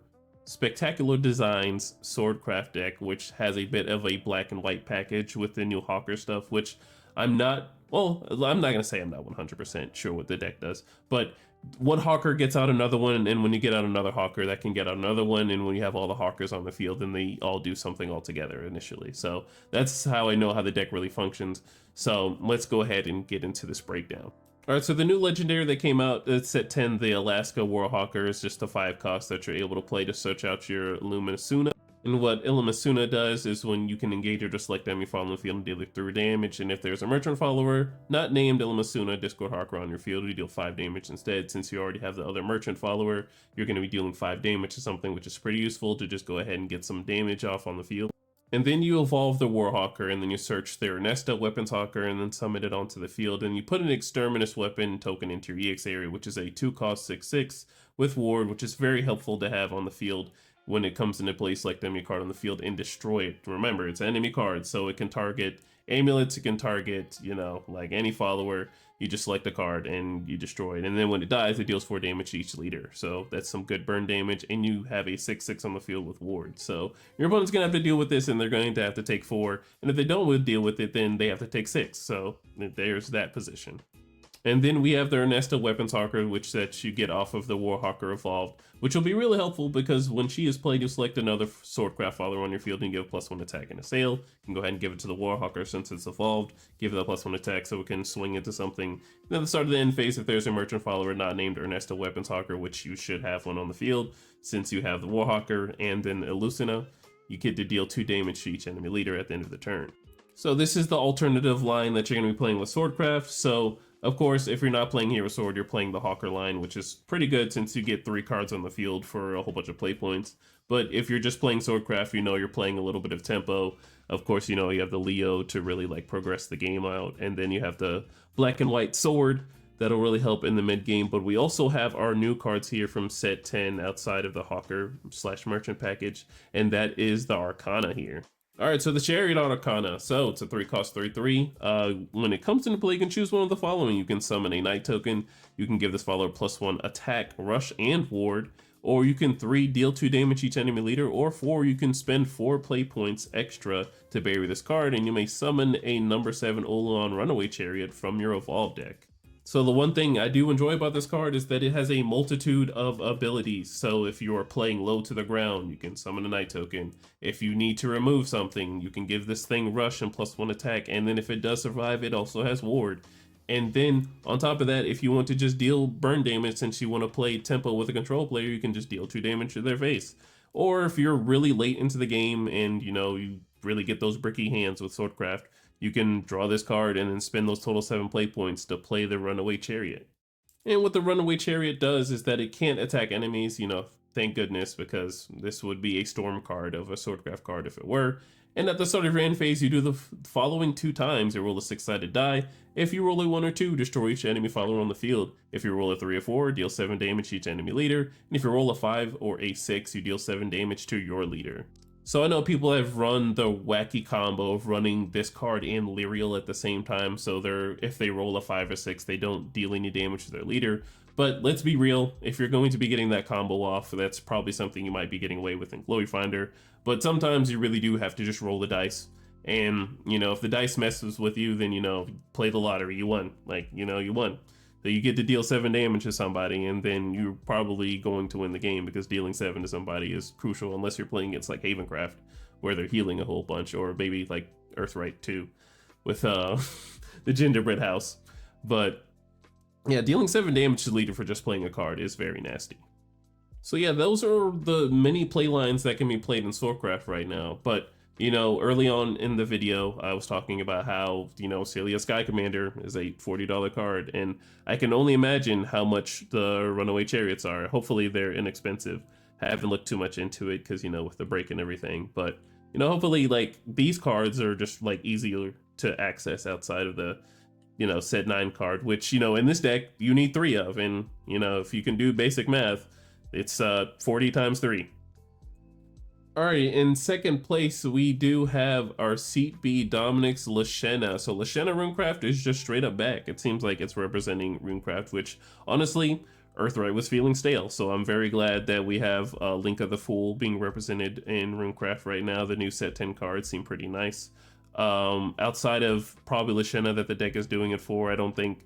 designs swordcraft deck, which has a bit of a black and white package with the new Hawker stuff, which I'm not, well, I'm not going to say I'm not 100% sure what the deck does, but one Hawker gets out another one, and when you get out another Hawker, that can get out another one, and when you have all the Hawkers on the field, then they all do something all together initially. So that's how I know how the deck really functions. So let's go ahead and get into this breakdown. All right, so the new legendary that came out, it's at 10, the Alaska Warhawker, is just a 5 cost that you're able to play to search out your Illuminasuna. And what Illuminasuna does is when you can engage or just select enemy follower on the field and deal 3 damage, and if there's a merchant follower not named Illuminasuna Discord Hawker on your field, you deal 5 damage instead. Since you already have the other merchant follower, you're going to be dealing 5 damage to something, which is pretty useful to just go ahead and get some damage off on the field. And then you evolve the Warhawker, and then you search their Nesta Weapons Hawker, and then summon it onto the field, and you put an Exterminus weapon token into your EX area, which is a 2-cost 6/6 with Ward, which is very helpful to have on the field when it comes into play. Select enemy card on the field and destroy it. Remember, it's an enemy card, so it can target amulets, it can target, you know, like any follower. You just select a card and you destroy it, and then when it dies, it deals 4 damage to each leader. So that's some good burn damage, and you have a 6/6 on the field with Ward. So your opponent's gonna have to deal with this, and they're going to have to take 4. And if they don't deal with it, then they have to take 6. So there's that position. And then we have the Ernesta Weapons Hawker, which that you get off of the Warhawker Evolved, which will be really helpful because when she is played, you select another Swordcraft follower on your field and give +1 attack and assail. You can go ahead and give it to the Warhawker since it's evolved, give it a +1 attack so it can swing into something. And then at the start of the end phase, if there's a merchant follower not named Ernesta Weapons Hawker, which you should have one on the field, since you have the Warhawker and then Elusina, you get to deal 2 damage to each enemy leader at the end of the turn. So this is the alternative line that you're going to be playing with Swordcraft. So of course, if you're not playing Hero Sword, you're playing the Hawker line, which is pretty good since you get 3 cards on the field for a whole bunch of play points. But if you're just playing Swordcraft, you know you're playing a little bit of tempo. Of course, you know you have the Leo to really like progress the game out, and then you have the black and white sword that'll really help in the mid game. But we also have our new cards here from set 10 outside of the Hawker/Merchant package, and that is the Arcana here. All right, so the Chariot Arcana. So it's a 3-cost 3/3. When it comes into play, you can choose one of the following. You can summon a Knight token. You can give this follower +1 attack, rush, and ward. Or you can 3 deal 2 damage each enemy leader. Or 4 you can spend 4 play points extra to bury this card, and you may summon a number 7 Oluon Runaway Chariot from your Evolved deck. So the one thing I do enjoy about this card is that it has a multitude of abilities. So if you are playing low to the ground, you can summon a Knight token. If you need to remove something, you can give this thing rush and +1 attack. And then if it does survive, it also has ward. And then on top of that, if you want to just deal burn damage, since you want to play tempo with a control player, you can just deal 2 damage to their face. Or if you're really late into the game and you know you really get those bricky hands with Swordcraft, you can draw this card and then spend those total 7 play points to play the Runaway Chariot. And what the Runaway Chariot does is that it can't attack enemies, you know, thank goodness, because this would be a Storm card of a Swordcraft card if it were. And at the start of your end phase, you do the following 2 times. You roll a 6-sided die. If you roll a 1 or 2, destroy each enemy follower on the field. If you roll a 3 or 4, deal 7 damage to each enemy leader. And if you roll a 5 or a 6, you deal 7 damage to your leader. So I know people have run the wacky combo of running this card and Lyriel at the same time, so if they roll a 5 or 6, they don't deal any damage to their leader. But let's be real, if you're going to be getting that combo off, that's probably something you might be getting away with in Glory Finder. But sometimes you really do have to just roll the dice. And, you know, if the dice messes with you, then, you know, play the lottery, you won. Like, you know, you won. So you get to deal 7 damage to somebody, and then you're probably going to win the game because dealing 7 to somebody is crucial, unless you're playing against like Havencraft, where they're healing a whole bunch, or maybe like Earthright 2 with the Gingerbread House. But yeah, dealing 7 damage to the leader for just playing a card is very nasty. So yeah, those are the many play lines that can be played in Swordcraft right now. But you know, early on in the video, I was talking about how, you know, Celia Sky Commander is a $40 card, and I can only imagine how much the Runaway Chariots are. Hopefully they're inexpensive. I haven't looked too much into it because, you know, with the break and everything, but, you know, hopefully, like, these cards are just, like, easier to access outside of the, you know, set 9 card, which, you know, in this deck, you need 3 of, and, you know, if you can do basic math, It's 40 times 3. All right, in second place, we do have our Seat B Dominic's Lashena. So Lashena Runecraft is just straight up back. It seems like it's representing Runecraft, which honestly, Earthright was feeling stale. So I'm very glad that we have Link of the Fool being represented in Runecraft right now. The new set 10 cards seem pretty nice. Outside of probably Lashena that the deck is doing it for, I don't think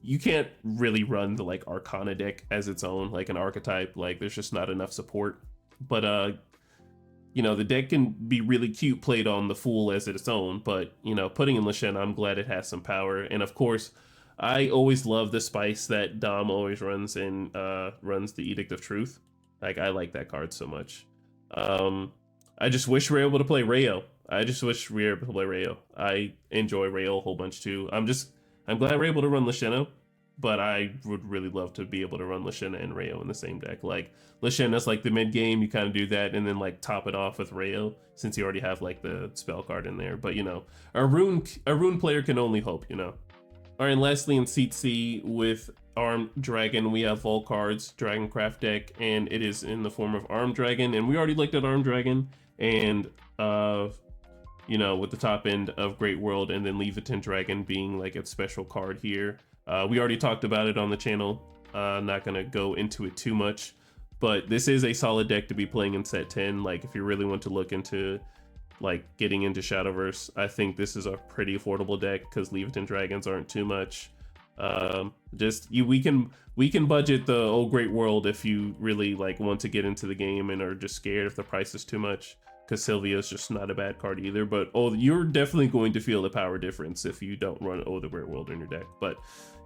you can't really run the like Arcana deck as its own, like an archetype. Like there's just not enough support. But you know, the deck can be really cute played on the Fool as its own, but, you know, putting in Lashena, I'm glad it has some power. And of course, I always love the spice that Dom always runs in, runs the Edict of Truth. Like, I like that card so much. I just wish we were able to play Rayo. I just wish we were able to play Rayo. I enjoy Rayo a whole bunch too. I'm glad we're able to run Lashena, but I would really love to be able to run Lashena and Rayo in the same deck. Like, Lashena's like the mid game, you kind of do that and then like top it off with Rayo, since you already have like the spell card in there. But you know, a rune player can only hope, you know. All right, and lastly in Seat C with Armed Dragon, we have Volcard's Dragoncraft deck, and it is in the form of Armed Dragon, and we already looked at Armed Dragon, and you know, with the top end of Great World and then Leviathan Dragon being like its special card here. We already talked about it on the channel. Not gonna go into it too much, but this is a solid deck to be playing in set 10. Like if you really want to look into like getting into Shadowverse, I think this is a pretty affordable deck because Leviathan Dragons aren't too much. We can budget the old Great World if you really like want to get into the game and are just scared if the price is too much, because Sylvia's just not a bad card either. But you're definitely going to feel the power difference if you don't run the Great World in your deck. But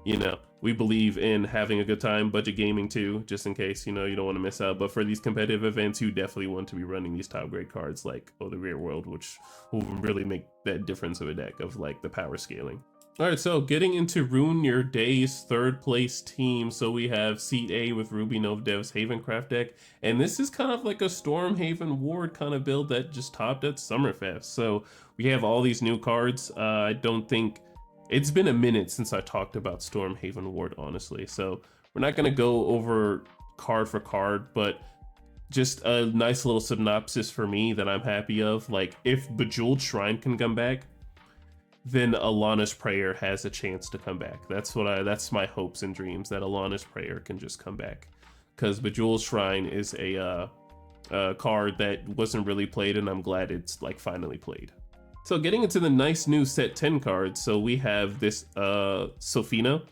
you know, we believe in having a good time, budget gaming too, just in case, you know, you don't want to miss out. But for these competitive events, you definitely want to be running these top grade cards like the Great World, which will really make that difference of a deck of like the power scaling. All right, so getting into Ruin Your Day's third place team. So we have Seat A with Ruby Novdev's Havencraft deck. And this is kind of like a Stormhaven Ward kind of build that just topped at Summerfest. So we have all these new cards. I don't think, it's been a minute since I talked about Stormhaven Ward, honestly. So we're not gonna go over card for card, but just a nice little synopsis for me that I'm happy of. Like if Bejeweled Shrine can come back, then Alana's Prayer has a chance to come back. That's my hopes and dreams, that Alana's Prayer can just come back. Because Bejeweled Shrine is a card that wasn't really played, and I'm glad it's like finally played. So getting into the nice new set 10 cards, so we have this Sophina.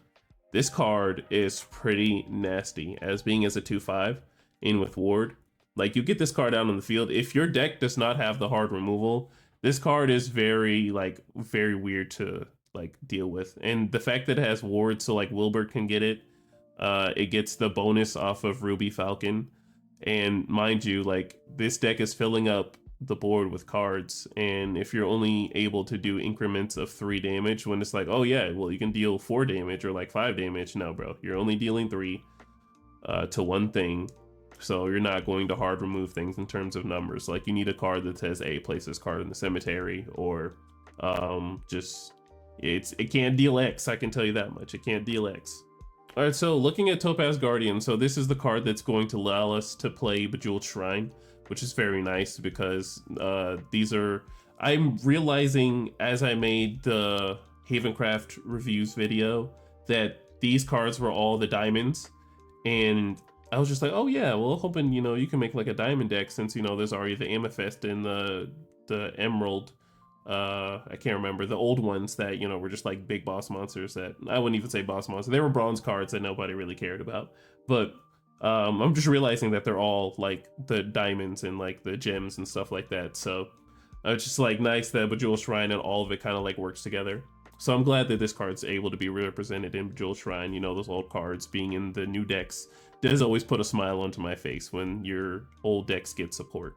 This card is pretty nasty, as being as a 2/5 in with Ward. Like you get this card out on the field, if your deck does not have the hard removal, this card is very weird to like deal with. And the fact that it has Ward, so like Wilbert can get it, it gets the bonus off of Ruby Falcon. And mind you, like this deck is filling up the board with cards, and if you're only able to do increments of 3 damage, when it's like, oh yeah, well you can deal 4 damage or like 5 damage, no bro, you're only dealing 3 to one thing, so you're not going to hard remove things in terms of numbers. Like you need a card that says, hey, place this card in the cemetery, or it can't deal X, I can tell you that much, it can't deal X. All right, so looking at Topaz Guardian, so this is the card that's going to allow us to play Bejeweled Shrine, which is very nice because I'm realizing as I made the Havencraft reviews video that these cards were all the diamonds, and I was just like, oh yeah, well hoping, you know, you can make like a diamond deck, since, you know, there's already the Amethyst and the Emerald, I can't remember, the old ones that, you know, were just like big boss monsters that, I wouldn't even say boss monsters, they were bronze cards that nobody really cared about. But I'm just realizing that they're all like the diamonds and like the gems and stuff like that. So it's just like nice that Bejeweled Shrine and all of it kind of like works together. So I'm glad that this card's able to be represented in Bejeweled Shrine. You know, those old cards being in the new decks does always put a smile onto my face when your old decks get support.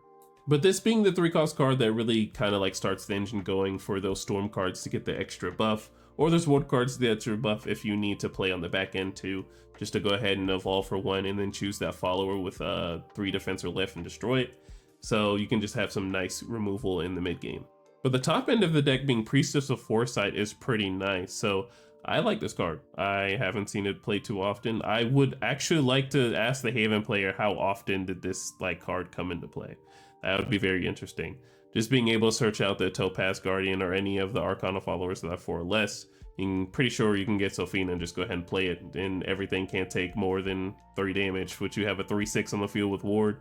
But this being the 3-cost card that really kind of like starts the engine going for those Storm cards to get the extra buff, or there's Ward cards that are buff if you need to play on the back end too, just to go ahead and evolve for 1 and then choose that follower with 3 defense or left and destroy it. So you can just have some nice removal in the mid game. But the top end of the deck being Priestess of Foresight is pretty nice. So I like this card. I haven't seen it played too often. I would actually like to ask the Haven player how often did this like card come into play. That would be very interesting. Just being able to search out the Topaz Guardian or any of the Arcana followers that have 4 or less, I'm pretty sure you can get Sophina and just go ahead and play it, and everything can't take more than 3 damage, which you have a 3/6 on the field with Ward.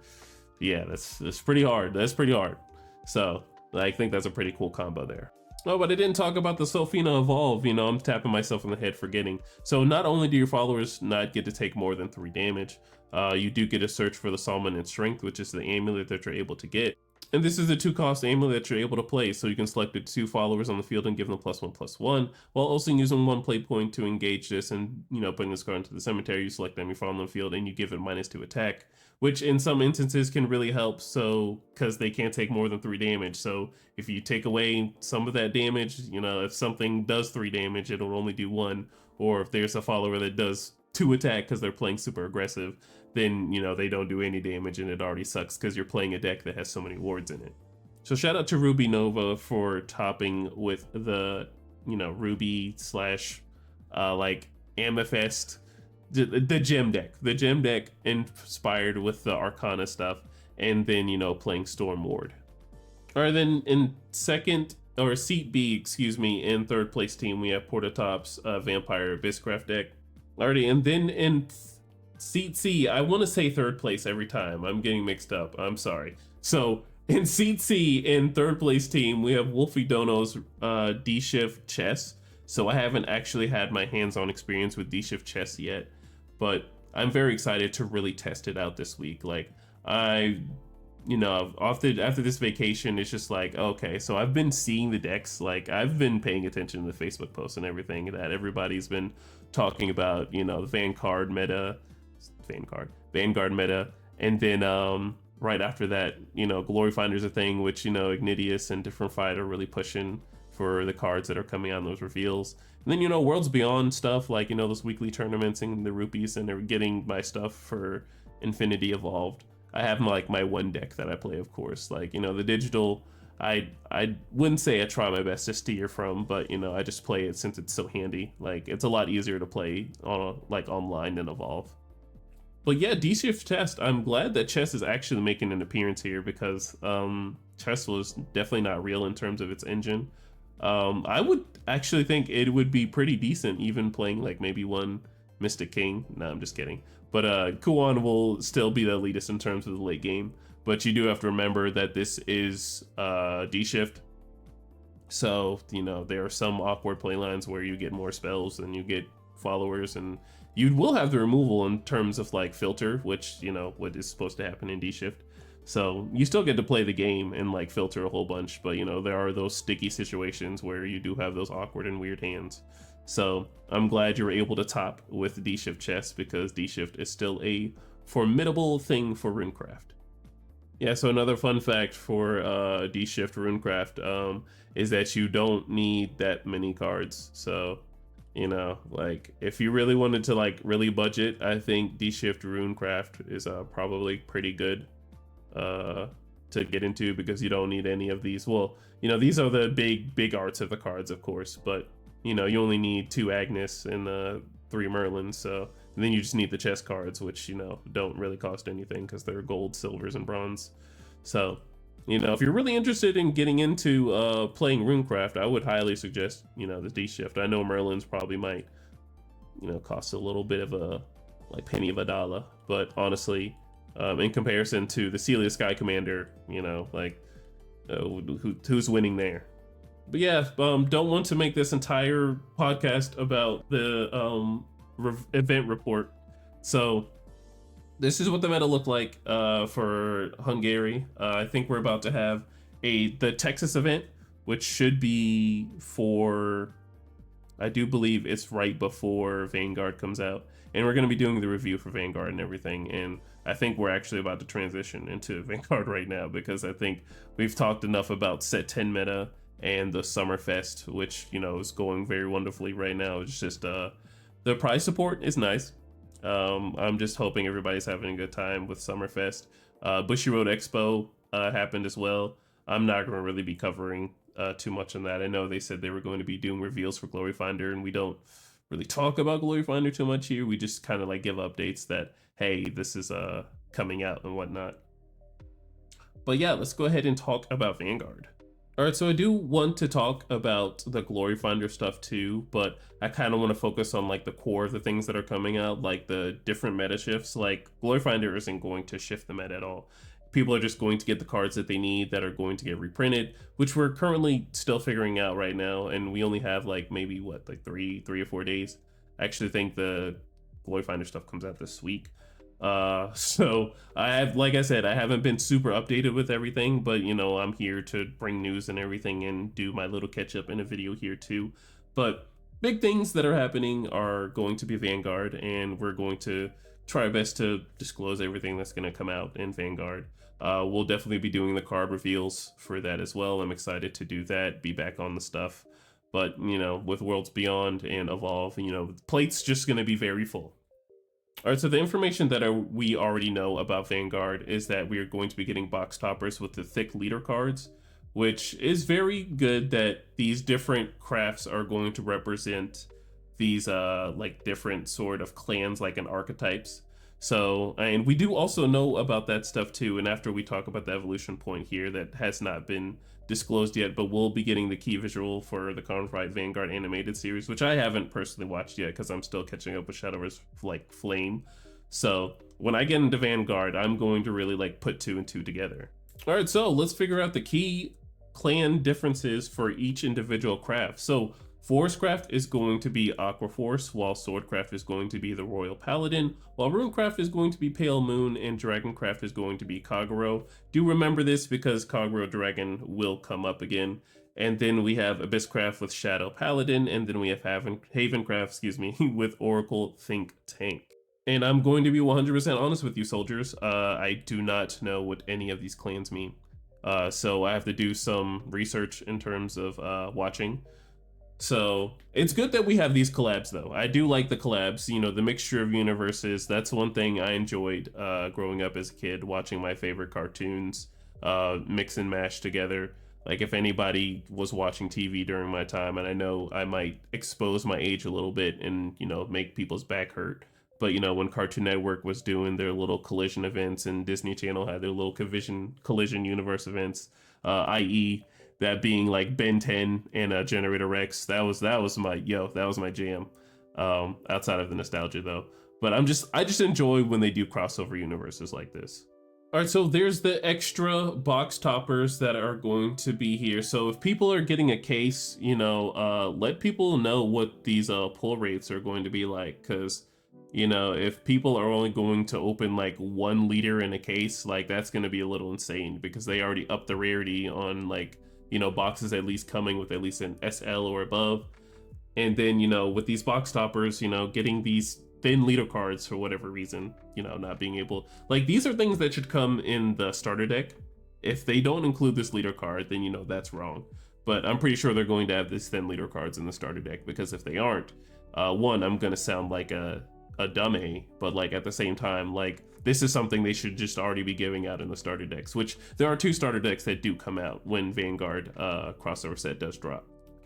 Yeah, that's pretty hard. That's pretty hard. So I think that's a pretty cool combo there. Oh, but I didn't talk about the Sophina Evolve. You know, I'm tapping myself on the head forgetting. So not only do your followers not get to take more than 3 damage, you do get to search for the Salmon and Strength, which is the amulet that you're able to get. And this is a 2-cost amulet that you're able to play, so you can select the 2 followers on the field and give them +1/+1, while also using 1 play point to engage this and, you know, putting this card into the cemetery. You select them, you follow on the field, and you give it -2 attack, which in some instances can really help, so because they can't take more than 3 damage. So if you take away some of that damage, you know, if something does 3 damage, it'll only do 1, or if there's a follower that does 2 attack because they're playing super aggressive, then, you know, they don't do any damage and it already sucks because you're playing a deck that has so many wards in it. So shout out to Ruby Nova for topping with the, you know, Ruby slash like Amethyst, the gem deck. The gem deck inspired with the Arcana stuff, and then, you know, playing Storm Ward. All right, then in second, or seat B, excuse me, in third place team, we have Portatop's Vampire Abysscraft deck. Alrighty, and then in seat C, I want to say third place every time. I'm getting mixed up. I'm sorry. So in seat C, in third place team, we have Wolfie Dono's D-Shift Chess. So I haven't actually had my hands-on experience with D-Shift Chess yet, but I'm very excited to really test it out this week. Like, you know, after this vacation, it's just like, okay, so I've been seeing the decks, like I've been paying attention to the Facebook posts and everything that everybody's been talking about, you know, the Vanguard meta, and then right after that, you know, Glory Finder's a thing, which, you know, Ignidius and Different Fight are really pushing for the cards that are coming out in those reveals. And then, you know, Worlds Beyond stuff, like, you know, those weekly tournaments and the rupees, and they're getting my stuff for Infinity Evolved. I have like my one deck that I play, of course. Like, you know, the digital, I wouldn't say I try my best to steer from, but, you know, I just play it since it's so handy. Like, it's a lot easier to play on like online than Evolve. But yeah, D-Shift Chess, I'm glad that Chess is actually making an appearance here, because Chess was definitely not real in terms of its engine. I would actually think it would be pretty decent even playing like maybe one Mystic King. No, I'm just kidding. But Kuan will still be the elitist in terms of the late game. But you do have to remember that this is D-Shift. So, you know, there are some awkward playlines where you get more spells and you get followers, and you will have the removal in terms of like filter, which, you know, what is supposed to happen in D-Shift. So you still get to play the game and like filter a whole bunch, but, you know, there are those sticky situations where you do have those awkward and weird hands. So I'm glad you were able to top with D-Shift Chess, because D-Shift is still a formidable thing for Runecraft. Yeah, so another fun fact for D-Shift Runecraft is that you don't need that many cards. So, you know, like if you really wanted to like really budget, I think D-Shift Runecraft is probably pretty good to get into, because you don't need any of these. Well, you know, these are the big arts of the cards, of course, but, you know, you only need 2 Agnes and 3 Merlins, so and then you just need the chess cards, which, you know, don't really cost anything because they're gold, silvers, and bronze. So, you know, if you're really interested in getting into playing Runecraft, I would highly suggest, you know, the D-Shift. I know Merlins probably might, you know, cost a little bit of a like penny of a dollar, but honestly, in comparison to the Celia Sky Commander, you know, like who's winning there? But yeah, don't want to make this entire podcast about the event report. So this is what the meta looked like for Hungary. I think we're about to have the Texas event, which should be for, I do believe it's right before Vanguard comes out, and we're going to be doing the review for Vanguard and everything. And I think we're actually about to transition into Vanguard right now, because I think we've talked enough about set 10 meta and the Summerfest, which, you know, is going very wonderfully right now. It's just the prize support is nice. I'm just hoping everybody's having a good time with Summerfest. Bushy Road Expo happened as well. I'm not going to really be covering too much on that. I know they said they were going to be doing reveals for Glory Finder, and we don't really talk about Glory Finder too much here. We just kind of like give updates that, hey, this is coming out and whatnot. But yeah, let's go ahead and talk about Vanguard. All right, so I do want to talk about the Glory Finder stuff too, but I kind of want to focus on like the core of the things that are coming out, like the different meta shifts. Like Glory Finder isn't going to shift the meta at all. People are just going to get the cards that they need that are going to get reprinted, which we're currently still figuring out right now, and we only have like maybe what, like three or 4 days. I actually think the Glory Finder stuff comes out this week. So I have, like I said, I haven't been super updated with everything, but you know, I'm here to bring news and everything and do my little catch up in a video here too. But big things that are happening are going to be Vanguard, and we're going to try our best to disclose everything that's going to come out in Vanguard. We'll definitely be doing the card reveals for that as well. I'm excited to do that, be back on the stuff. But, you know, with Worlds Beyond and Evolve, you know, plate's just going to be very full. All right, so the information that we already know about Vanguard is that we are going to be getting box toppers with the thick leader cards, which is very good that these different crafts are going to represent these like different sort of clans, like in archetypes. So, and we do also know about that stuff too, and after we talk about the evolution point here that has not been disclosed yet, but we'll be getting the key visual for the Confide Vanguard animated series, which I haven't personally watched yet because I'm still catching up with Shadowverse like Flame. So when I get into Vanguard, I'm going to really like put 2 and 2 together. All right, so let's figure out the key clan differences for each individual craft. So Forest Craft is going to be Aqua Force, while Swordcraft is going to be the Royal Paladin, while Runecraft is going to be Pale Moon, and Dragoncraft is going to be Kagero. Do remember this because Kagero Dragon will come up again. And then we have Abysscraft with Shadow Paladin, and then we have Havencraft, excuse me, with Oracle Think Tank. And I'm going to be 100% honest with you, soldiers. I do not know what any of these clans mean. So I have to do some research in terms of watching. So it's good that we have these collabs though. I do like the collabs, you know, the mixture of universes. That's one thing I enjoyed growing up as a kid, watching my favorite cartoons mix and mash together. Like if anybody was watching TV during my time, and I know I might expose my age a little bit and, you know, make people's back hurt. But, you know, when Cartoon Network was doing their little collision events and Disney Channel had their little collision universe events, i.e., that being like Ben 10 and Generator Rex, that was my jam. Outside of the nostalgia though, but I just enjoy when they do crossover universes like this. All right, so there's the extra box toppers that are going to be here. So if people are getting a case, you know, let people know what these pull rates are going to be like, because you know, if people are only going to open like 1 liter in a case, like that's going to be a little insane because they already upped the rarity on like, you know, boxes at least coming with at least an SL or above. And then, you know, with these box toppers, you know, getting these thin leader cards for whatever reason, you know, not being able, like these are things that should come in the starter deck. If they don't include this leader card, then, you know, that's wrong. But I'm pretty sure they're going to have these thin leader cards in the starter deck, because if they aren't, one, I'm going to sound like a dummy, but like at the same time, like this is something they should just already be giving out in the starter decks, which there are 2 starter decks that do come out when Vanguard crossover set does drop.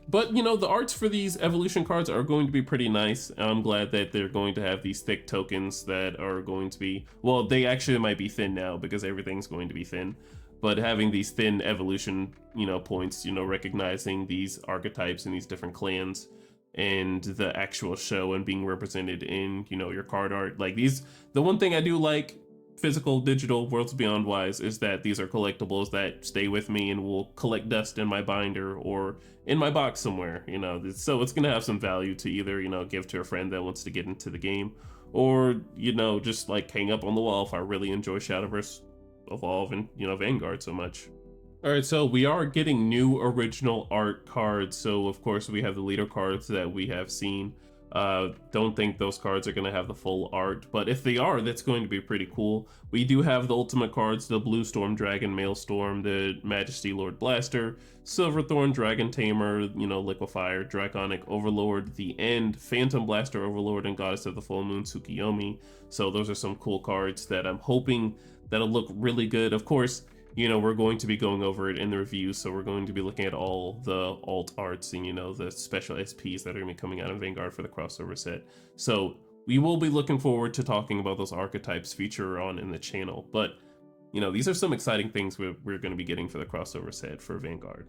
But you know, the arts for these evolution cards are going to be pretty nice. I'm glad that they're going to have these thick tokens that are going to be, well, they actually might be thin now because everything's going to be thin, but having these thin evolution, you know, points, you know, recognizing these archetypes and these different clans and the actual show and being represented in, you know, your card art. Like these, the one thing I do like physical, digital, Worlds Beyond wise is that these are collectibles that stay with me and will collect dust in my binder or in my box somewhere, you know. So it's gonna have some value to either, you know, give to a friend that wants to get into the game, or, you know, just like hang up on the wall if I really enjoy Shadowverse, Evolve, and, you know, Vanguard so much. All right, so we are getting new original art cards. So of course we have the leader cards that we have seen. Don't think those cards are going to have the full art, but if they are, that's going to be pretty cool. We do have the ultimate cards, the Blue Storm Dragon Maelstrom, the Majesty Lord Blaster, Silverthorn Dragon Tamer, you know, Liquefier, Draconic Overlord, the End, Phantom Blaster Overlord, and Goddess of the Full Moon Tsukiyomi. So those are some cool cards that I'm hoping that'll look really good. Of course, we're going to be going over it in the review. So we're going to be looking at all the alt arts and, the special SPs that are going to be coming out in Vanguard for the crossover set. So we will be looking forward to talking about those archetypes feature on in the channel. But, these are some exciting things we're going to be getting for the crossover set for Vanguard.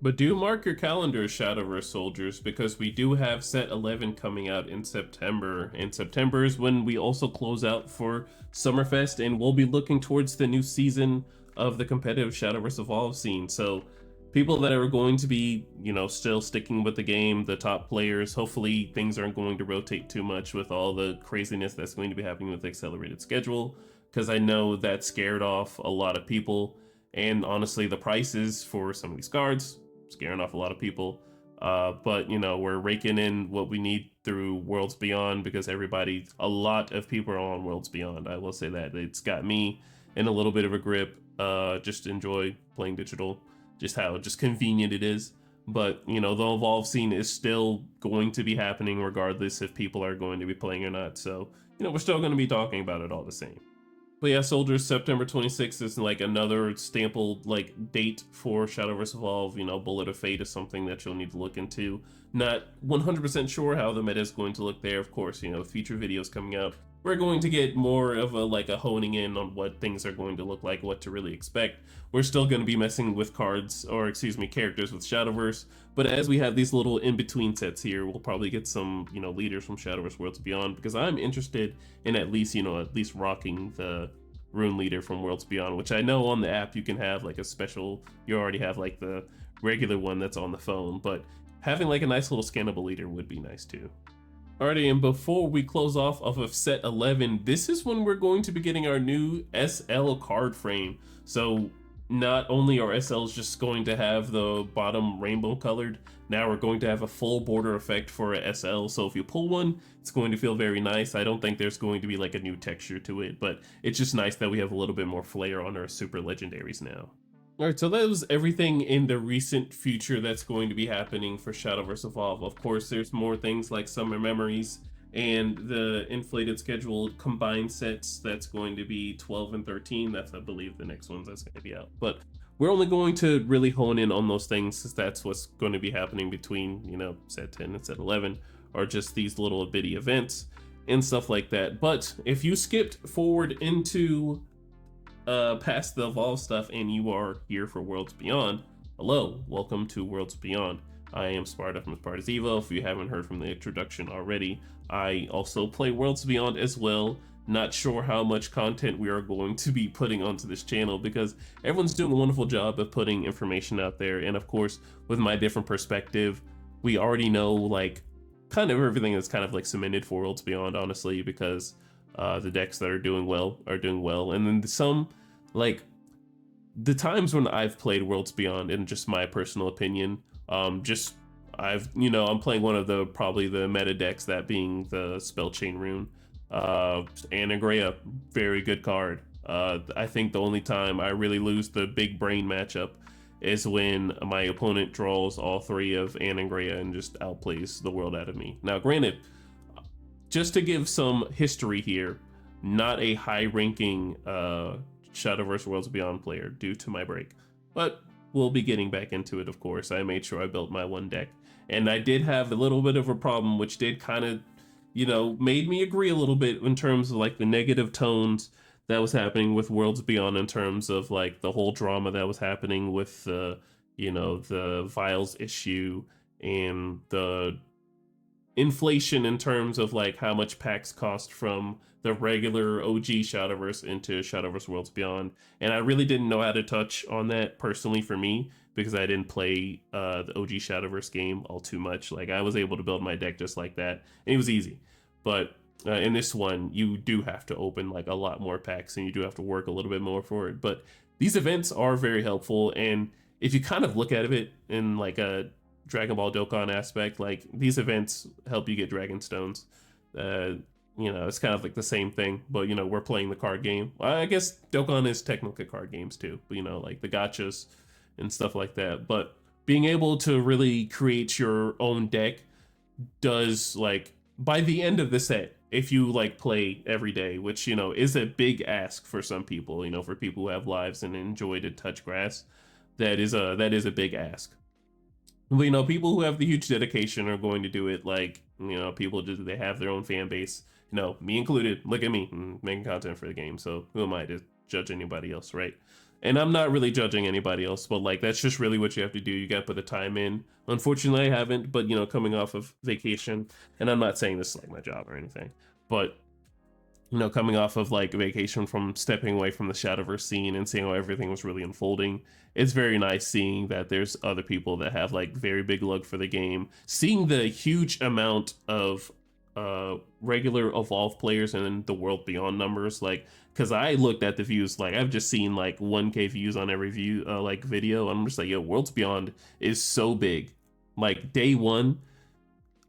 But do mark your calendars, Shadowverse soldiers, because we do have set 11 coming out in September. And September is when we also close out for Summerfest, and we'll be looking towards the new season of the competitive Shadowverse Evolve scene. So people that are going to be, still sticking with the game, the top players, hopefully things aren't going to rotate too much with all the craziness that's going to be happening with the accelerated schedule, because I know that scared off a lot of people. And honestly, the prices for some of these cards scaring off a lot of people. But we're raking in what we need through Worlds Beyond, because a lot of people are on Worlds Beyond. I will say that it's got me in a little bit of a grip. Just enjoy playing digital, just how convenient it is. But the Evolve scene is still going to be happening regardless if people are going to be playing or not. So we're still going to be talking about it all the same. But yeah, soldiers, September 26th is like another staple date for Shadowverse Evolve. Bullet of Fate is something that you'll need to look into. Not 100% sure how the meta is going to look there. Of course, future videos coming out, we're going to get more of a honing in on what things are going to look like, what to really expect. We're still going to be messing with characters with Shadowverse. But as we have these little in-between sets here, we'll probably get some, leaders from Shadowverse Worlds Beyond, because I'm interested in at least rocking the rune leader from Worlds Beyond, which I know on the app you can have a special, you already have the regular one that's on the phone, but having a nice little scannable leader would be nice too. Alrighty, and before we close off of set 11, this is when we're going to be getting our new SL card frame. So not only are SLs just going to have the bottom rainbow colored, now we're going to have a full border effect for a SL. So if you pull one, it's going to feel very nice. I don't think there's going to be a new texture to it, but it's just nice that we have a little bit more flair on our super legendaries now. Alright, so that was everything in the recent future that's going to be happening for Shadowverse Evolve. Of course, there's more things like Summer Memories and the inflated scheduled combined sets that's going to be 12 and 13. That's, I believe, the next ones that's going to be out. But we're only going to really hone in on those things, since that's what's going to be happening between, set 10 and set 11, are just these little bitty events and stuff like that. But if you skipped forward into past the Evolve stuff and you are here for Worlds Beyond, hello, welcome to Worlds Beyond. I am Sparta from Sparta's Evo. If you haven't heard from the introduction already, I also play Worlds Beyond as well. Not sure how much content we are going to be putting onto this channel, because everyone's doing a wonderful job of putting information out there. And of course, with my different perspective, we already know kind of everything that's kind of cemented for Worlds Beyond, honestly, because the decks that are doing well are doing well. And then some, the times when I've played Worlds Beyond, in just my personal opinion, I'm playing one of probably the meta decks, that being the Spell Chain Rune. Anagrea, very good card. I think the only time I really lose the big brain matchup is when my opponent draws all three of Anagrea and just outplays the world out of me. Now, granted, just to give some history here, not a high-ranking Shadowverse Worlds Beyond player due to my break, but we'll be getting back into it, of course. I made sure I built my one deck, and I did have a little bit of a problem, which did kind of, made me agree a little bit in terms of the negative tones that was happening with Worlds Beyond, in terms of the whole drama that was happening with the Vials issue and the inflation in terms of how much packs cost from the regular OG Shadowverse into Shadowverse Worlds Beyond. And I really didn't know how to touch on that personally for me, because I didn't play the OG Shadowverse game all too much. I was able to build my deck just like that, and it was easy. But in this one, you do have to open a lot more packs, and you do have to work a little bit more for it. But these events are very helpful, and if you kind of look at it in a Dragon Ball Dokkan aspect, these events help you get Dragon Stones. It's kind of the same thing, but we're playing the card game. Well, I guess Dokkan is technically card games too, but the gachas and stuff like that. But being able to really create your own deck does, by the end of the set, if you like play every day, which, you know, is a big ask for some people, you know, for people who have lives and enjoy to touch grass, that is a big ask. But, you know, people who have the huge dedication are going to do it. Like, you know, people just, they have their own fan base, you know, me included. Look at me making content for the game. So who am I to judge anybody else, right? And I'm not really judging anybody else, but like, that's just really what you have to do. You got to put the time in. Unfortunately, I haven't, but, you know, coming off of vacation, and I'm not saying this is like my job or anything, but, you know, coming off of like vacation from stepping away from the Shadowverse scene and seeing how everything was really unfolding, it's very nice seeing that there's other people that have like very big love for the game, seeing the huge amount of regular Evolve players and the World Beyond numbers. Like, because I looked at the views, like I've just seen like 1K views on every view like video. I'm just like, yo, Worlds Beyond is so big. Like day one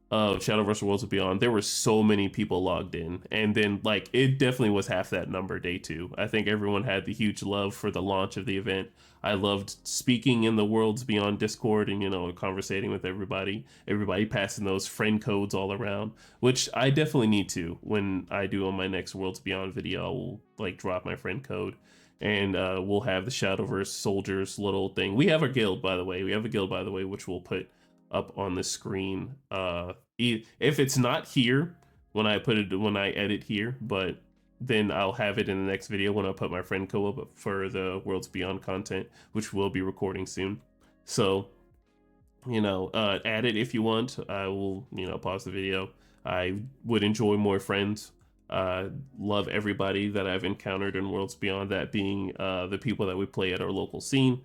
of Shadowverse Worlds Beyond, there were so many people logged in, and then like it definitely was half that number day two. I think everyone had the huge love for the launch of the event. I loved speaking in the Worlds Beyond Discord and, you know, conversating with everybody passing those friend codes all around, which I definitely need to. When I do on my next Worlds Beyond video, I will like drop my friend code, and we'll have the Shadowverse soldiers little thing. We have a guild, by the way. We have a guild, by the way, which we'll put up on the screen. If it's not here when I edit here, but then I'll have it in the next video when I put my friend code up for the Worlds Beyond content, which we'll be recording soon. So, you know, add it if you want. I will, you know, pause the video. I would enjoy more friends. Love everybody that I've encountered in Worlds Beyond, that being the people that we play at our local scene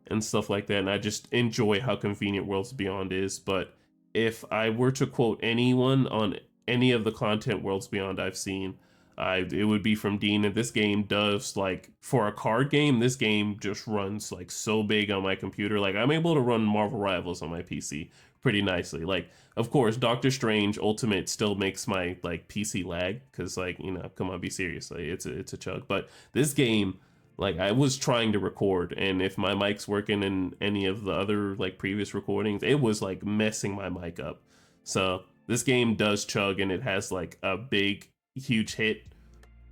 and stuff like that. And I just enjoy how convenient Worlds Beyond is. But if I were to quote anyone on any of the content Worlds Beyond I've seen, it would be from Dean. And this game does, like, for a card game, this game just runs like so big on my computer. Like, I'm able to run Marvel Rivals on my PC pretty nicely. Like, of course, Doctor Strange Ultimate still makes my like PC lag, because, like, you know, come on, be serious. Like, it's a chug. But this game, like, I was trying to record, and if my mic's working in any of the other like previous recordings, it was like messing my mic up. So this game does chug, and it has like a big huge hit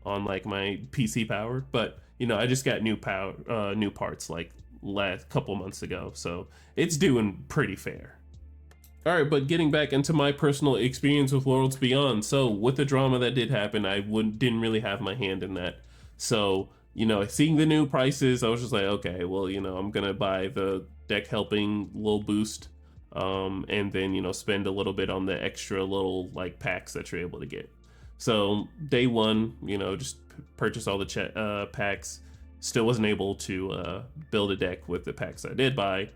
on like my PC power. But, you know, I just got new parts like last couple months ago, so it's doing pretty fair. All right, but getting back into my personal experience with Worlds Beyond. So with the drama that did happen, I didn't really have my hand in that. So, you know, seeing the new prices, I was just like, okay, well, you know, I'm gonna buy the deck helping little boost, and then, you know, spend a little bit on the extra little like packs that you're able to get. So day one, you know, just purchase all the packs. Still wasn't able to build a deck with the packs I did buy,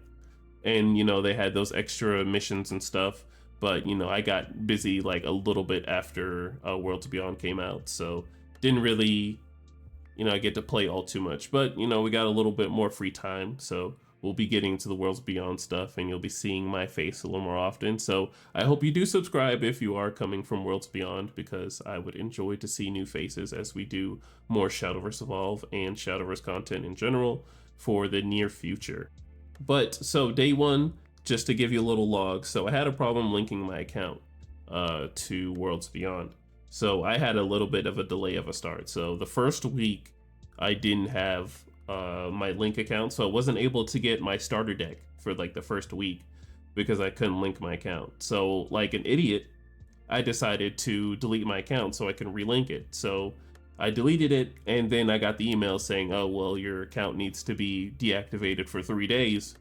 and, you know, they had those extra missions and stuff. But, you know, I got busy like a little bit after Worlds Beyond came out, so didn't really, you know, get to play all too much. But, you know, we got a little bit more free time, so we'll be getting to the Worlds Beyond stuff, and you'll be seeing my face a little more often. So I hope you do subscribe if you are coming from Worlds Beyond, because I would enjoy to see new faces as we do more Shadowverse Evolve and Shadowverse content in general for the near future. But so day one, just to give you a little log, so I had a problem linking my account to Worlds Beyond. So I had a little bit of a delay of a start. So the first week I didn't have my link account, so I wasn't able to get my starter deck for like the first week because I couldn't link my account. So like an idiot, I decided to delete my account so I can relink it. So I deleted it, and then I got the email saying, oh, well, your account needs to be deactivated for 3 days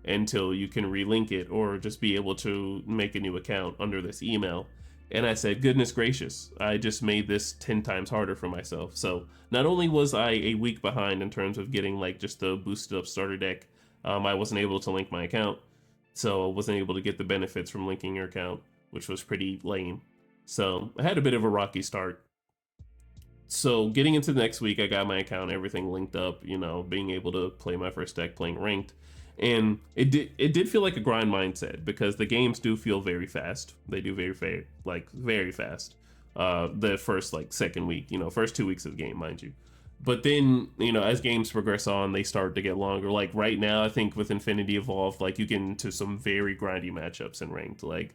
until you can relink it, or just be able to make a new account under this email. And I said, goodness gracious, I just made this 10 times harder for myself. So not only was I a week behind in terms of getting like just the boosted up starter deck, I wasn't able to link my account. So I wasn't able to get the benefits from linking your account, which was pretty lame. So I had a bit of a rocky start. So getting into the next week, I got my account, everything linked up, you know, being able to play my first deck playing ranked. And it did feel like a grind mindset, because the games do feel very fast. They do very fast. The first like second week, you know, first 2 weeks of the game, mind you. But then, you know, as games progress on, they start to get longer. Like right now, I think with Infinity Evolved, like you get into some very grindy matchups in ranked. Like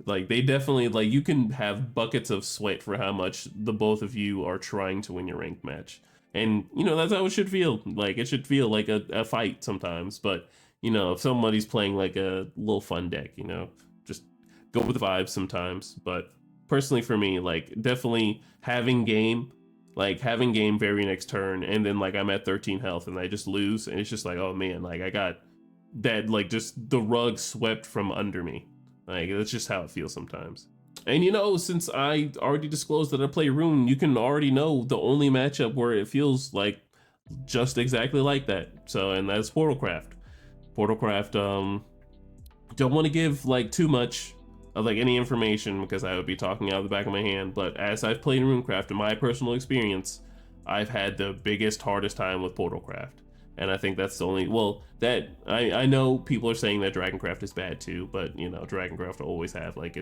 Like they definitely like you can have buckets of sweat for how much the both of you are trying to win your ranked match. And you know, that's how it should feel. Like it should feel like a fight sometimes. But you know, if somebody's playing like a little fun deck, you know, just go with the vibes sometimes. But personally for me, like definitely having game very next turn, and then like I'm at 13 health and I just lose, and it's just like, oh man, like I got that, like just the rug swept from under me. Like that's just how it feels sometimes. And you know, since I already disclosed that I play Rune, you can already know the only matchup where it feels like just exactly like that. So, and that's Portalcraft. Portalcraft, don't want to give like too much of like any information because I would be talking out of the back of my hand. But as I've played Runecraft, in my personal experience, I've had the biggest, hardest time with Portalcraft. And I think that's the only, well, that I know people are saying that Dragoncraft is bad too, but you know, Dragoncraft will always have like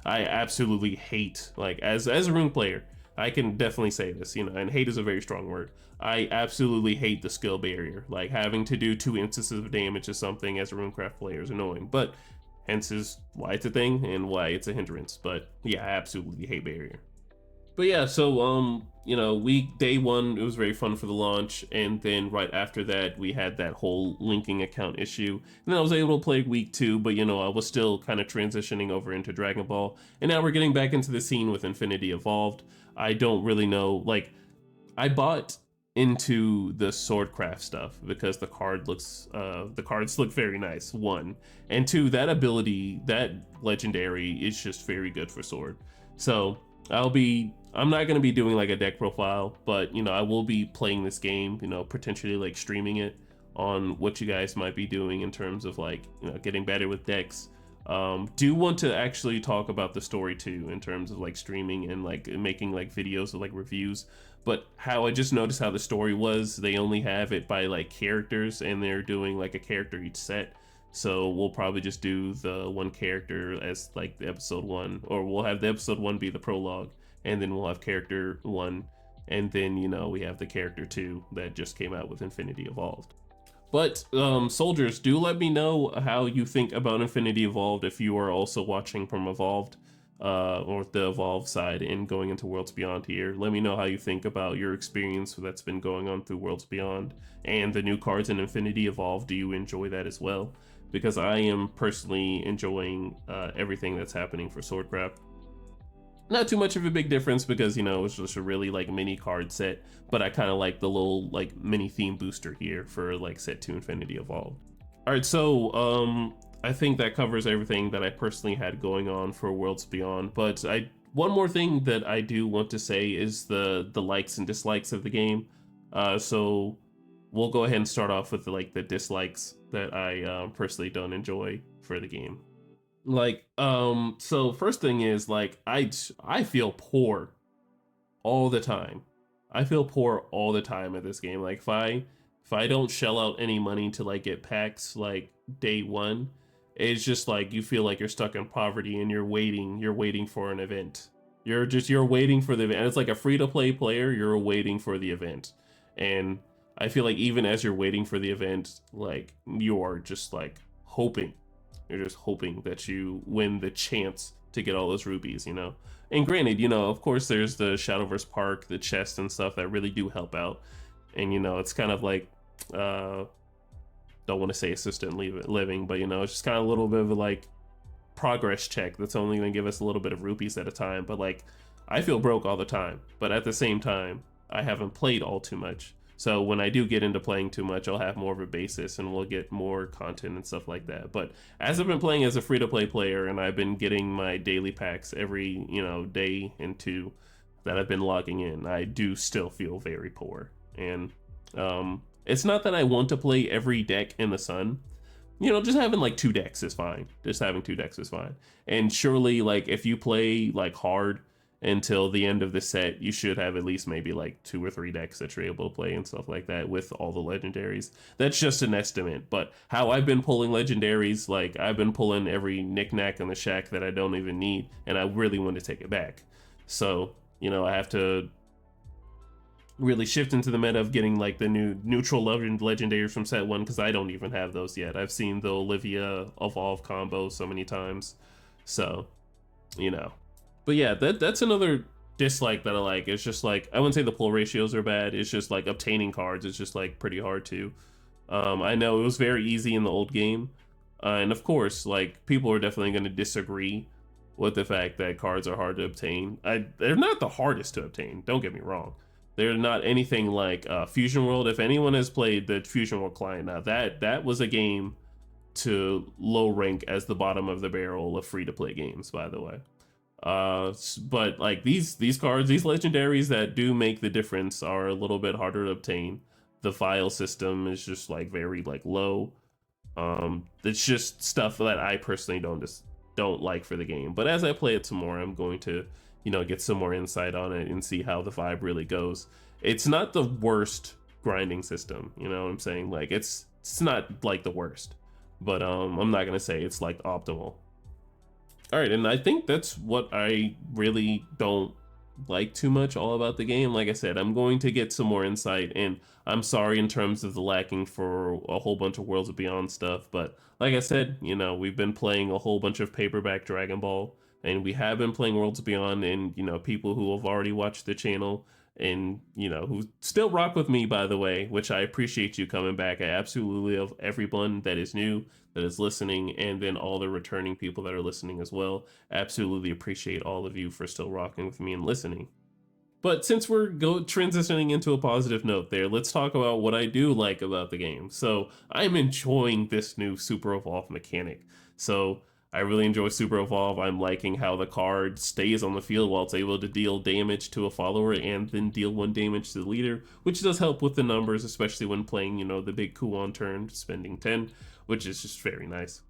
I absolutely hate, like as a Rune player, I can definitely say this, you know, and hate is a very strong word. I absolutely hate the skill barrier. Like having to do 2 instances of damage is something as a Runecraft player is annoying, but hence is why it's a thing and why it's a hindrance. But yeah, I absolutely hate barrier. But yeah, so you know, day one, it was very fun for the launch, and then right after that, we had that whole linking account issue. And then I was able to play week 2, but you know, I was still kind of transitioning over into Dragon Ball, and now we're getting back into the scene with Infinity Evolved. I don't really know, like, I bought into the swordcraft stuff because the cards look very nice, one, and two, that ability, that legendary is just very good for sword. So I'm not going to be doing like a deck profile, but you know, I will be playing this game, you know, potentially like streaming it on what you guys might be doing in terms of like, you know, getting better with decks. Do want to actually talk about the story too, in terms of like streaming and like making like videos of like reviews. But how I just noticed how the story was, they only have it by like characters, and they're doing like a character each set. So we'll probably just do the one character as like the episode 1, or we'll have the episode 1 be the prologue, and then we'll have character 1, and then you know we have the character 2 that just came out with Infinity Evolved. But soldiers, do let me know how you think about Infinity Evolved if you are also watching from Evolved, or the Evolved side and going into Worlds Beyond here. Let me know how you think about your experience that's been going on through Worlds Beyond and the new cards in Infinity Evolved. Do you enjoy that as well? Because I am personally enjoying everything that's happening for Swordcraft. Not too much of a big difference because, you know, it's just a really like mini card set, but I kind of like the little like mini theme booster here for like set 2 Infinity Evolved. All right, so I think that covers everything that I personally had going on for Worlds Beyond, but one more thing that I do want to say is the likes and dislikes of the game. So we'll go ahead and start off with the dislikes that I personally don't enjoy for the game. Like, so first thing is like I feel poor all the time. I feel poor all the time at this game. Like if I don't shell out any money to like get packs like day 1, it's just like you feel like you're stuck in poverty and you're waiting for an event. You're waiting for the event. And it's like a free to play player, you're waiting for the event. And I feel like even as you're waiting for the event, like you are just like hoping. You're just hoping that you win the chance to get all those rubies, you know? And granted, you know, of course there's the Shadowverse Park, the chest and stuff that really do help out. And, you know, it's kind of like, don't want to say assistant living, but, you know, it's just kind of a little bit of a, like, progress check that's only going to give us a little bit of rupees at a time. But, like, I feel broke all the time. But at the same time, I haven't played all too much. So when I do get into playing too much, I'll have more of a basis and we'll get more content and stuff like that. But as I've been playing as a free-to-play player and I've been getting my daily packs every, you know, day and 2 that I've been logging in, I do still feel very poor. And it's not that I want to play every deck in the sun. You know, just having like 2 decks is fine. Just having 2 decks is fine. And surely, like, if you play like hard until the end of the set, you should have at least maybe like 2 or 3 decks that you're able to play and stuff like that with all the legendaries. That's just an estimate, but how I've been pulling legendaries, like I've been pulling every knickknack in the shack that I don't even need, and I really want to take it back. So, you know, I have to really shift into the meta of getting like the new neutral legendaries from set 1, because I don't even have those yet. I've seen the Olivia Evolve combo so many times. So you know. But yeah, that's another dislike that I like. It's just like, I wouldn't say the pull ratios are bad. It's just like obtaining cards is just like pretty hard too. I know it was very easy in the old game, and of course, like people are definitely going to disagree with the fact that cards are hard to obtain. They're not the hardest to obtain. Don't get me wrong. They're not anything like Fusion World. If anyone has played the Fusion World client, now that was a game to low rank as the bottom of the barrel of free to play games, by the way. But like these cards, these legendaries that do make the difference are a little bit harder to obtain. The file system is just like very like low. It's just stuff that I personally don't like for the game. But as I play it some more, I'm going to, get some more insight on it and see how the vibe really goes. It's not the worst grinding system, you know what I'm saying? Like it's not like the worst, but I'm not gonna say it's like optimal. All right, and I think that's what I really don't like too much all about the game. Like I said, I'm going to get some more insight, and I'm sorry in terms of the lacking for a whole bunch of Worlds Beyond stuff, but like I said, we've been playing a whole bunch of paperback Dragon Ball, and we have been playing Worlds Beyond, and people who have already watched the channel and who still rock with me, by the way, which I appreciate you coming back. I absolutely love everyone that is new, that is listening, and then all the returning people that are listening as well. Absolutely appreciate all of you for still rocking with me and listening. But since we're transitioning into a positive note there, let's talk about what I do like about the game. So I'm enjoying this new Super Evolve mechanic. So I really enjoy Super Evolve. I'm liking how the card stays on the field while it's able to deal damage to a follower and then deal 1 damage to the leader, which does help with the numbers, especially when playing, the big Kuon turn, spending 10, which is just very nice.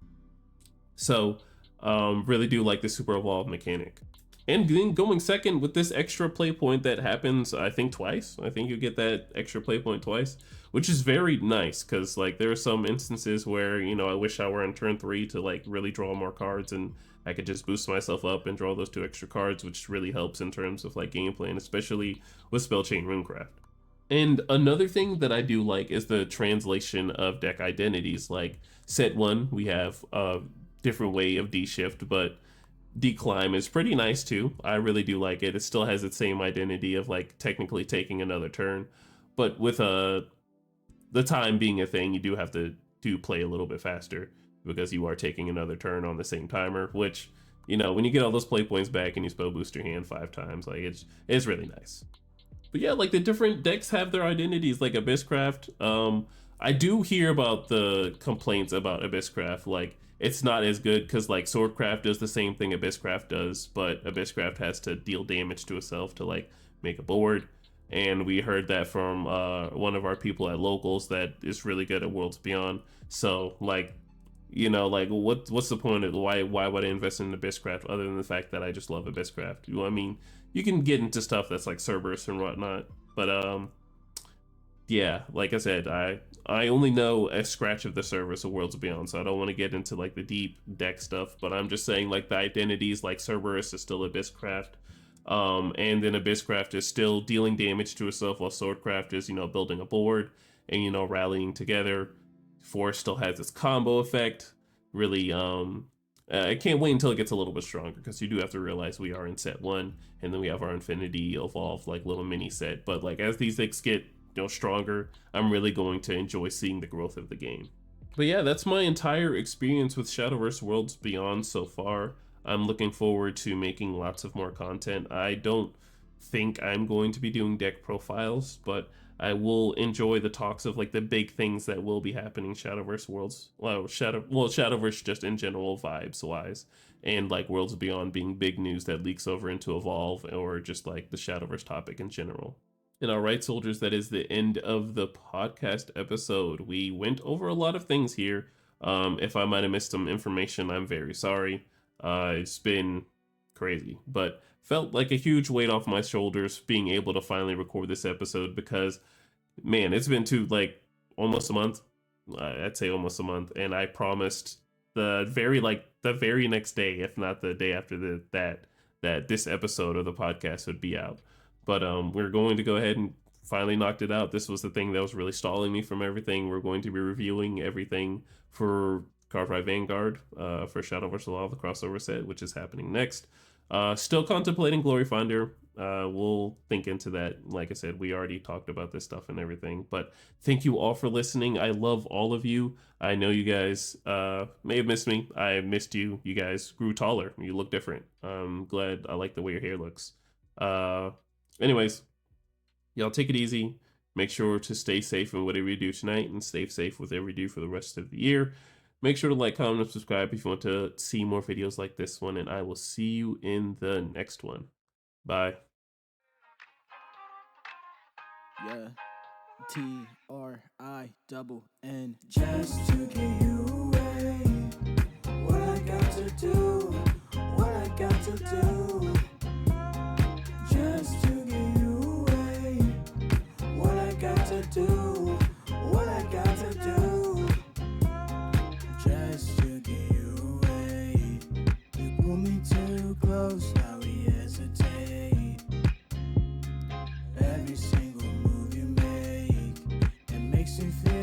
So really do like the Super Evolve mechanic. And then going second with this extra play point that happens, I think twice. I think you get that extra play point twice, which is very nice because like there are some instances where, I wish I were in turn 3 to like really draw more cards and I could just boost myself up and draw those 2 extra cards, which really helps in terms of like gameplay, and especially with Spellchain Runecraft. And another thing that I do like is the translation of deck identities. Like set 1, we have a different way of D-shift, but D-climb is pretty nice too. I really do like it. It still has its same identity of like technically taking another turn, but with the time being a thing, you do have to play a little bit faster because you are taking another turn on the same timer, which, when you get all those play points back and you spell boost your hand 5 times, like it's really nice. But yeah, like the different decks have their identities, like Abysscraft. I do hear about the complaints about Abysscraft, like it's not as good because like Swordcraft does the same thing Abysscraft does, but Abysscraft has to deal damage to itself to like make a board. And we heard that from one of our people at Locals that is really good at Worlds Beyond. So like, like what's the point of why would I invest in Abysscraft other than the fact that I just love Abysscraft? I mean, you can get into stuff that's like Cerberus and whatnot, but yeah, like I said, I only know a scratch of the surface of Worlds Beyond, so I don't want to get into like the deep deck stuff, but I'm just saying like the identities, like Cerberus is still Abysscraft, and then Abysscraft is still dealing damage to itself while Swordcraft is, building a board and, rallying together. Force still has its combo effect. Really, I can't wait until it gets a little bit stronger because you do have to realize we are in set 1, and then we have our Infinity Evolve like little mini set. But like as these decks get stronger, I'm really going to enjoy seeing the growth of the game. But yeah, that's my entire experience with Shadowverse Worlds Beyond so far. I'm looking forward to making lots of more content. I don't think I'm going to be doing deck profiles, but I will enjoy the talks of like the big things that will be happening Shadowverse Worlds, Shadowverse just in general vibes wise, and like Worlds Beyond being big news that leaks over into Evolve or just like the Shadowverse topic in general. And all right, soldiers, that is the end of the podcast episode. We went over a lot of things here. If I might have missed some information, I'm very sorry. It's been crazy, but felt like a huge weight off my shoulders being able to finally record this episode because, man, it's been like almost a month. I'd say almost a month, and I promised the very next day, if not the day after that this episode of the podcast would be out. But we're going to go ahead and finally knocked it out. This was the thing that was really stalling me from everything. We're going to be reviewing everything for Cardfight Vanguard for Shadowverse Evolve, the crossover set, which is happening next. Still contemplating Glory Finder. We'll think into that. Like I said, we already talked about this stuff and everything. But thank you all for listening. I love all of you. I know you guys may have missed me. I missed you. You guys grew taller. You look different. I'm glad. I like the way your hair looks. Uh, anyways, y'all take it easy. Make sure to stay safe in whatever you do tonight, and stay safe with whatever you do for the rest of the year. Make sure to like, comment, and subscribe if you want to see more videos like this one, and I will see you in the next one. Bye. Yeah. TRINN. Just to get you away. What I got to do. What I got to do. Just to get you away. What I got to do. What I got to do. Just to get you away. You pull me too close, now we hesitate. Every single move you make, it makes me feel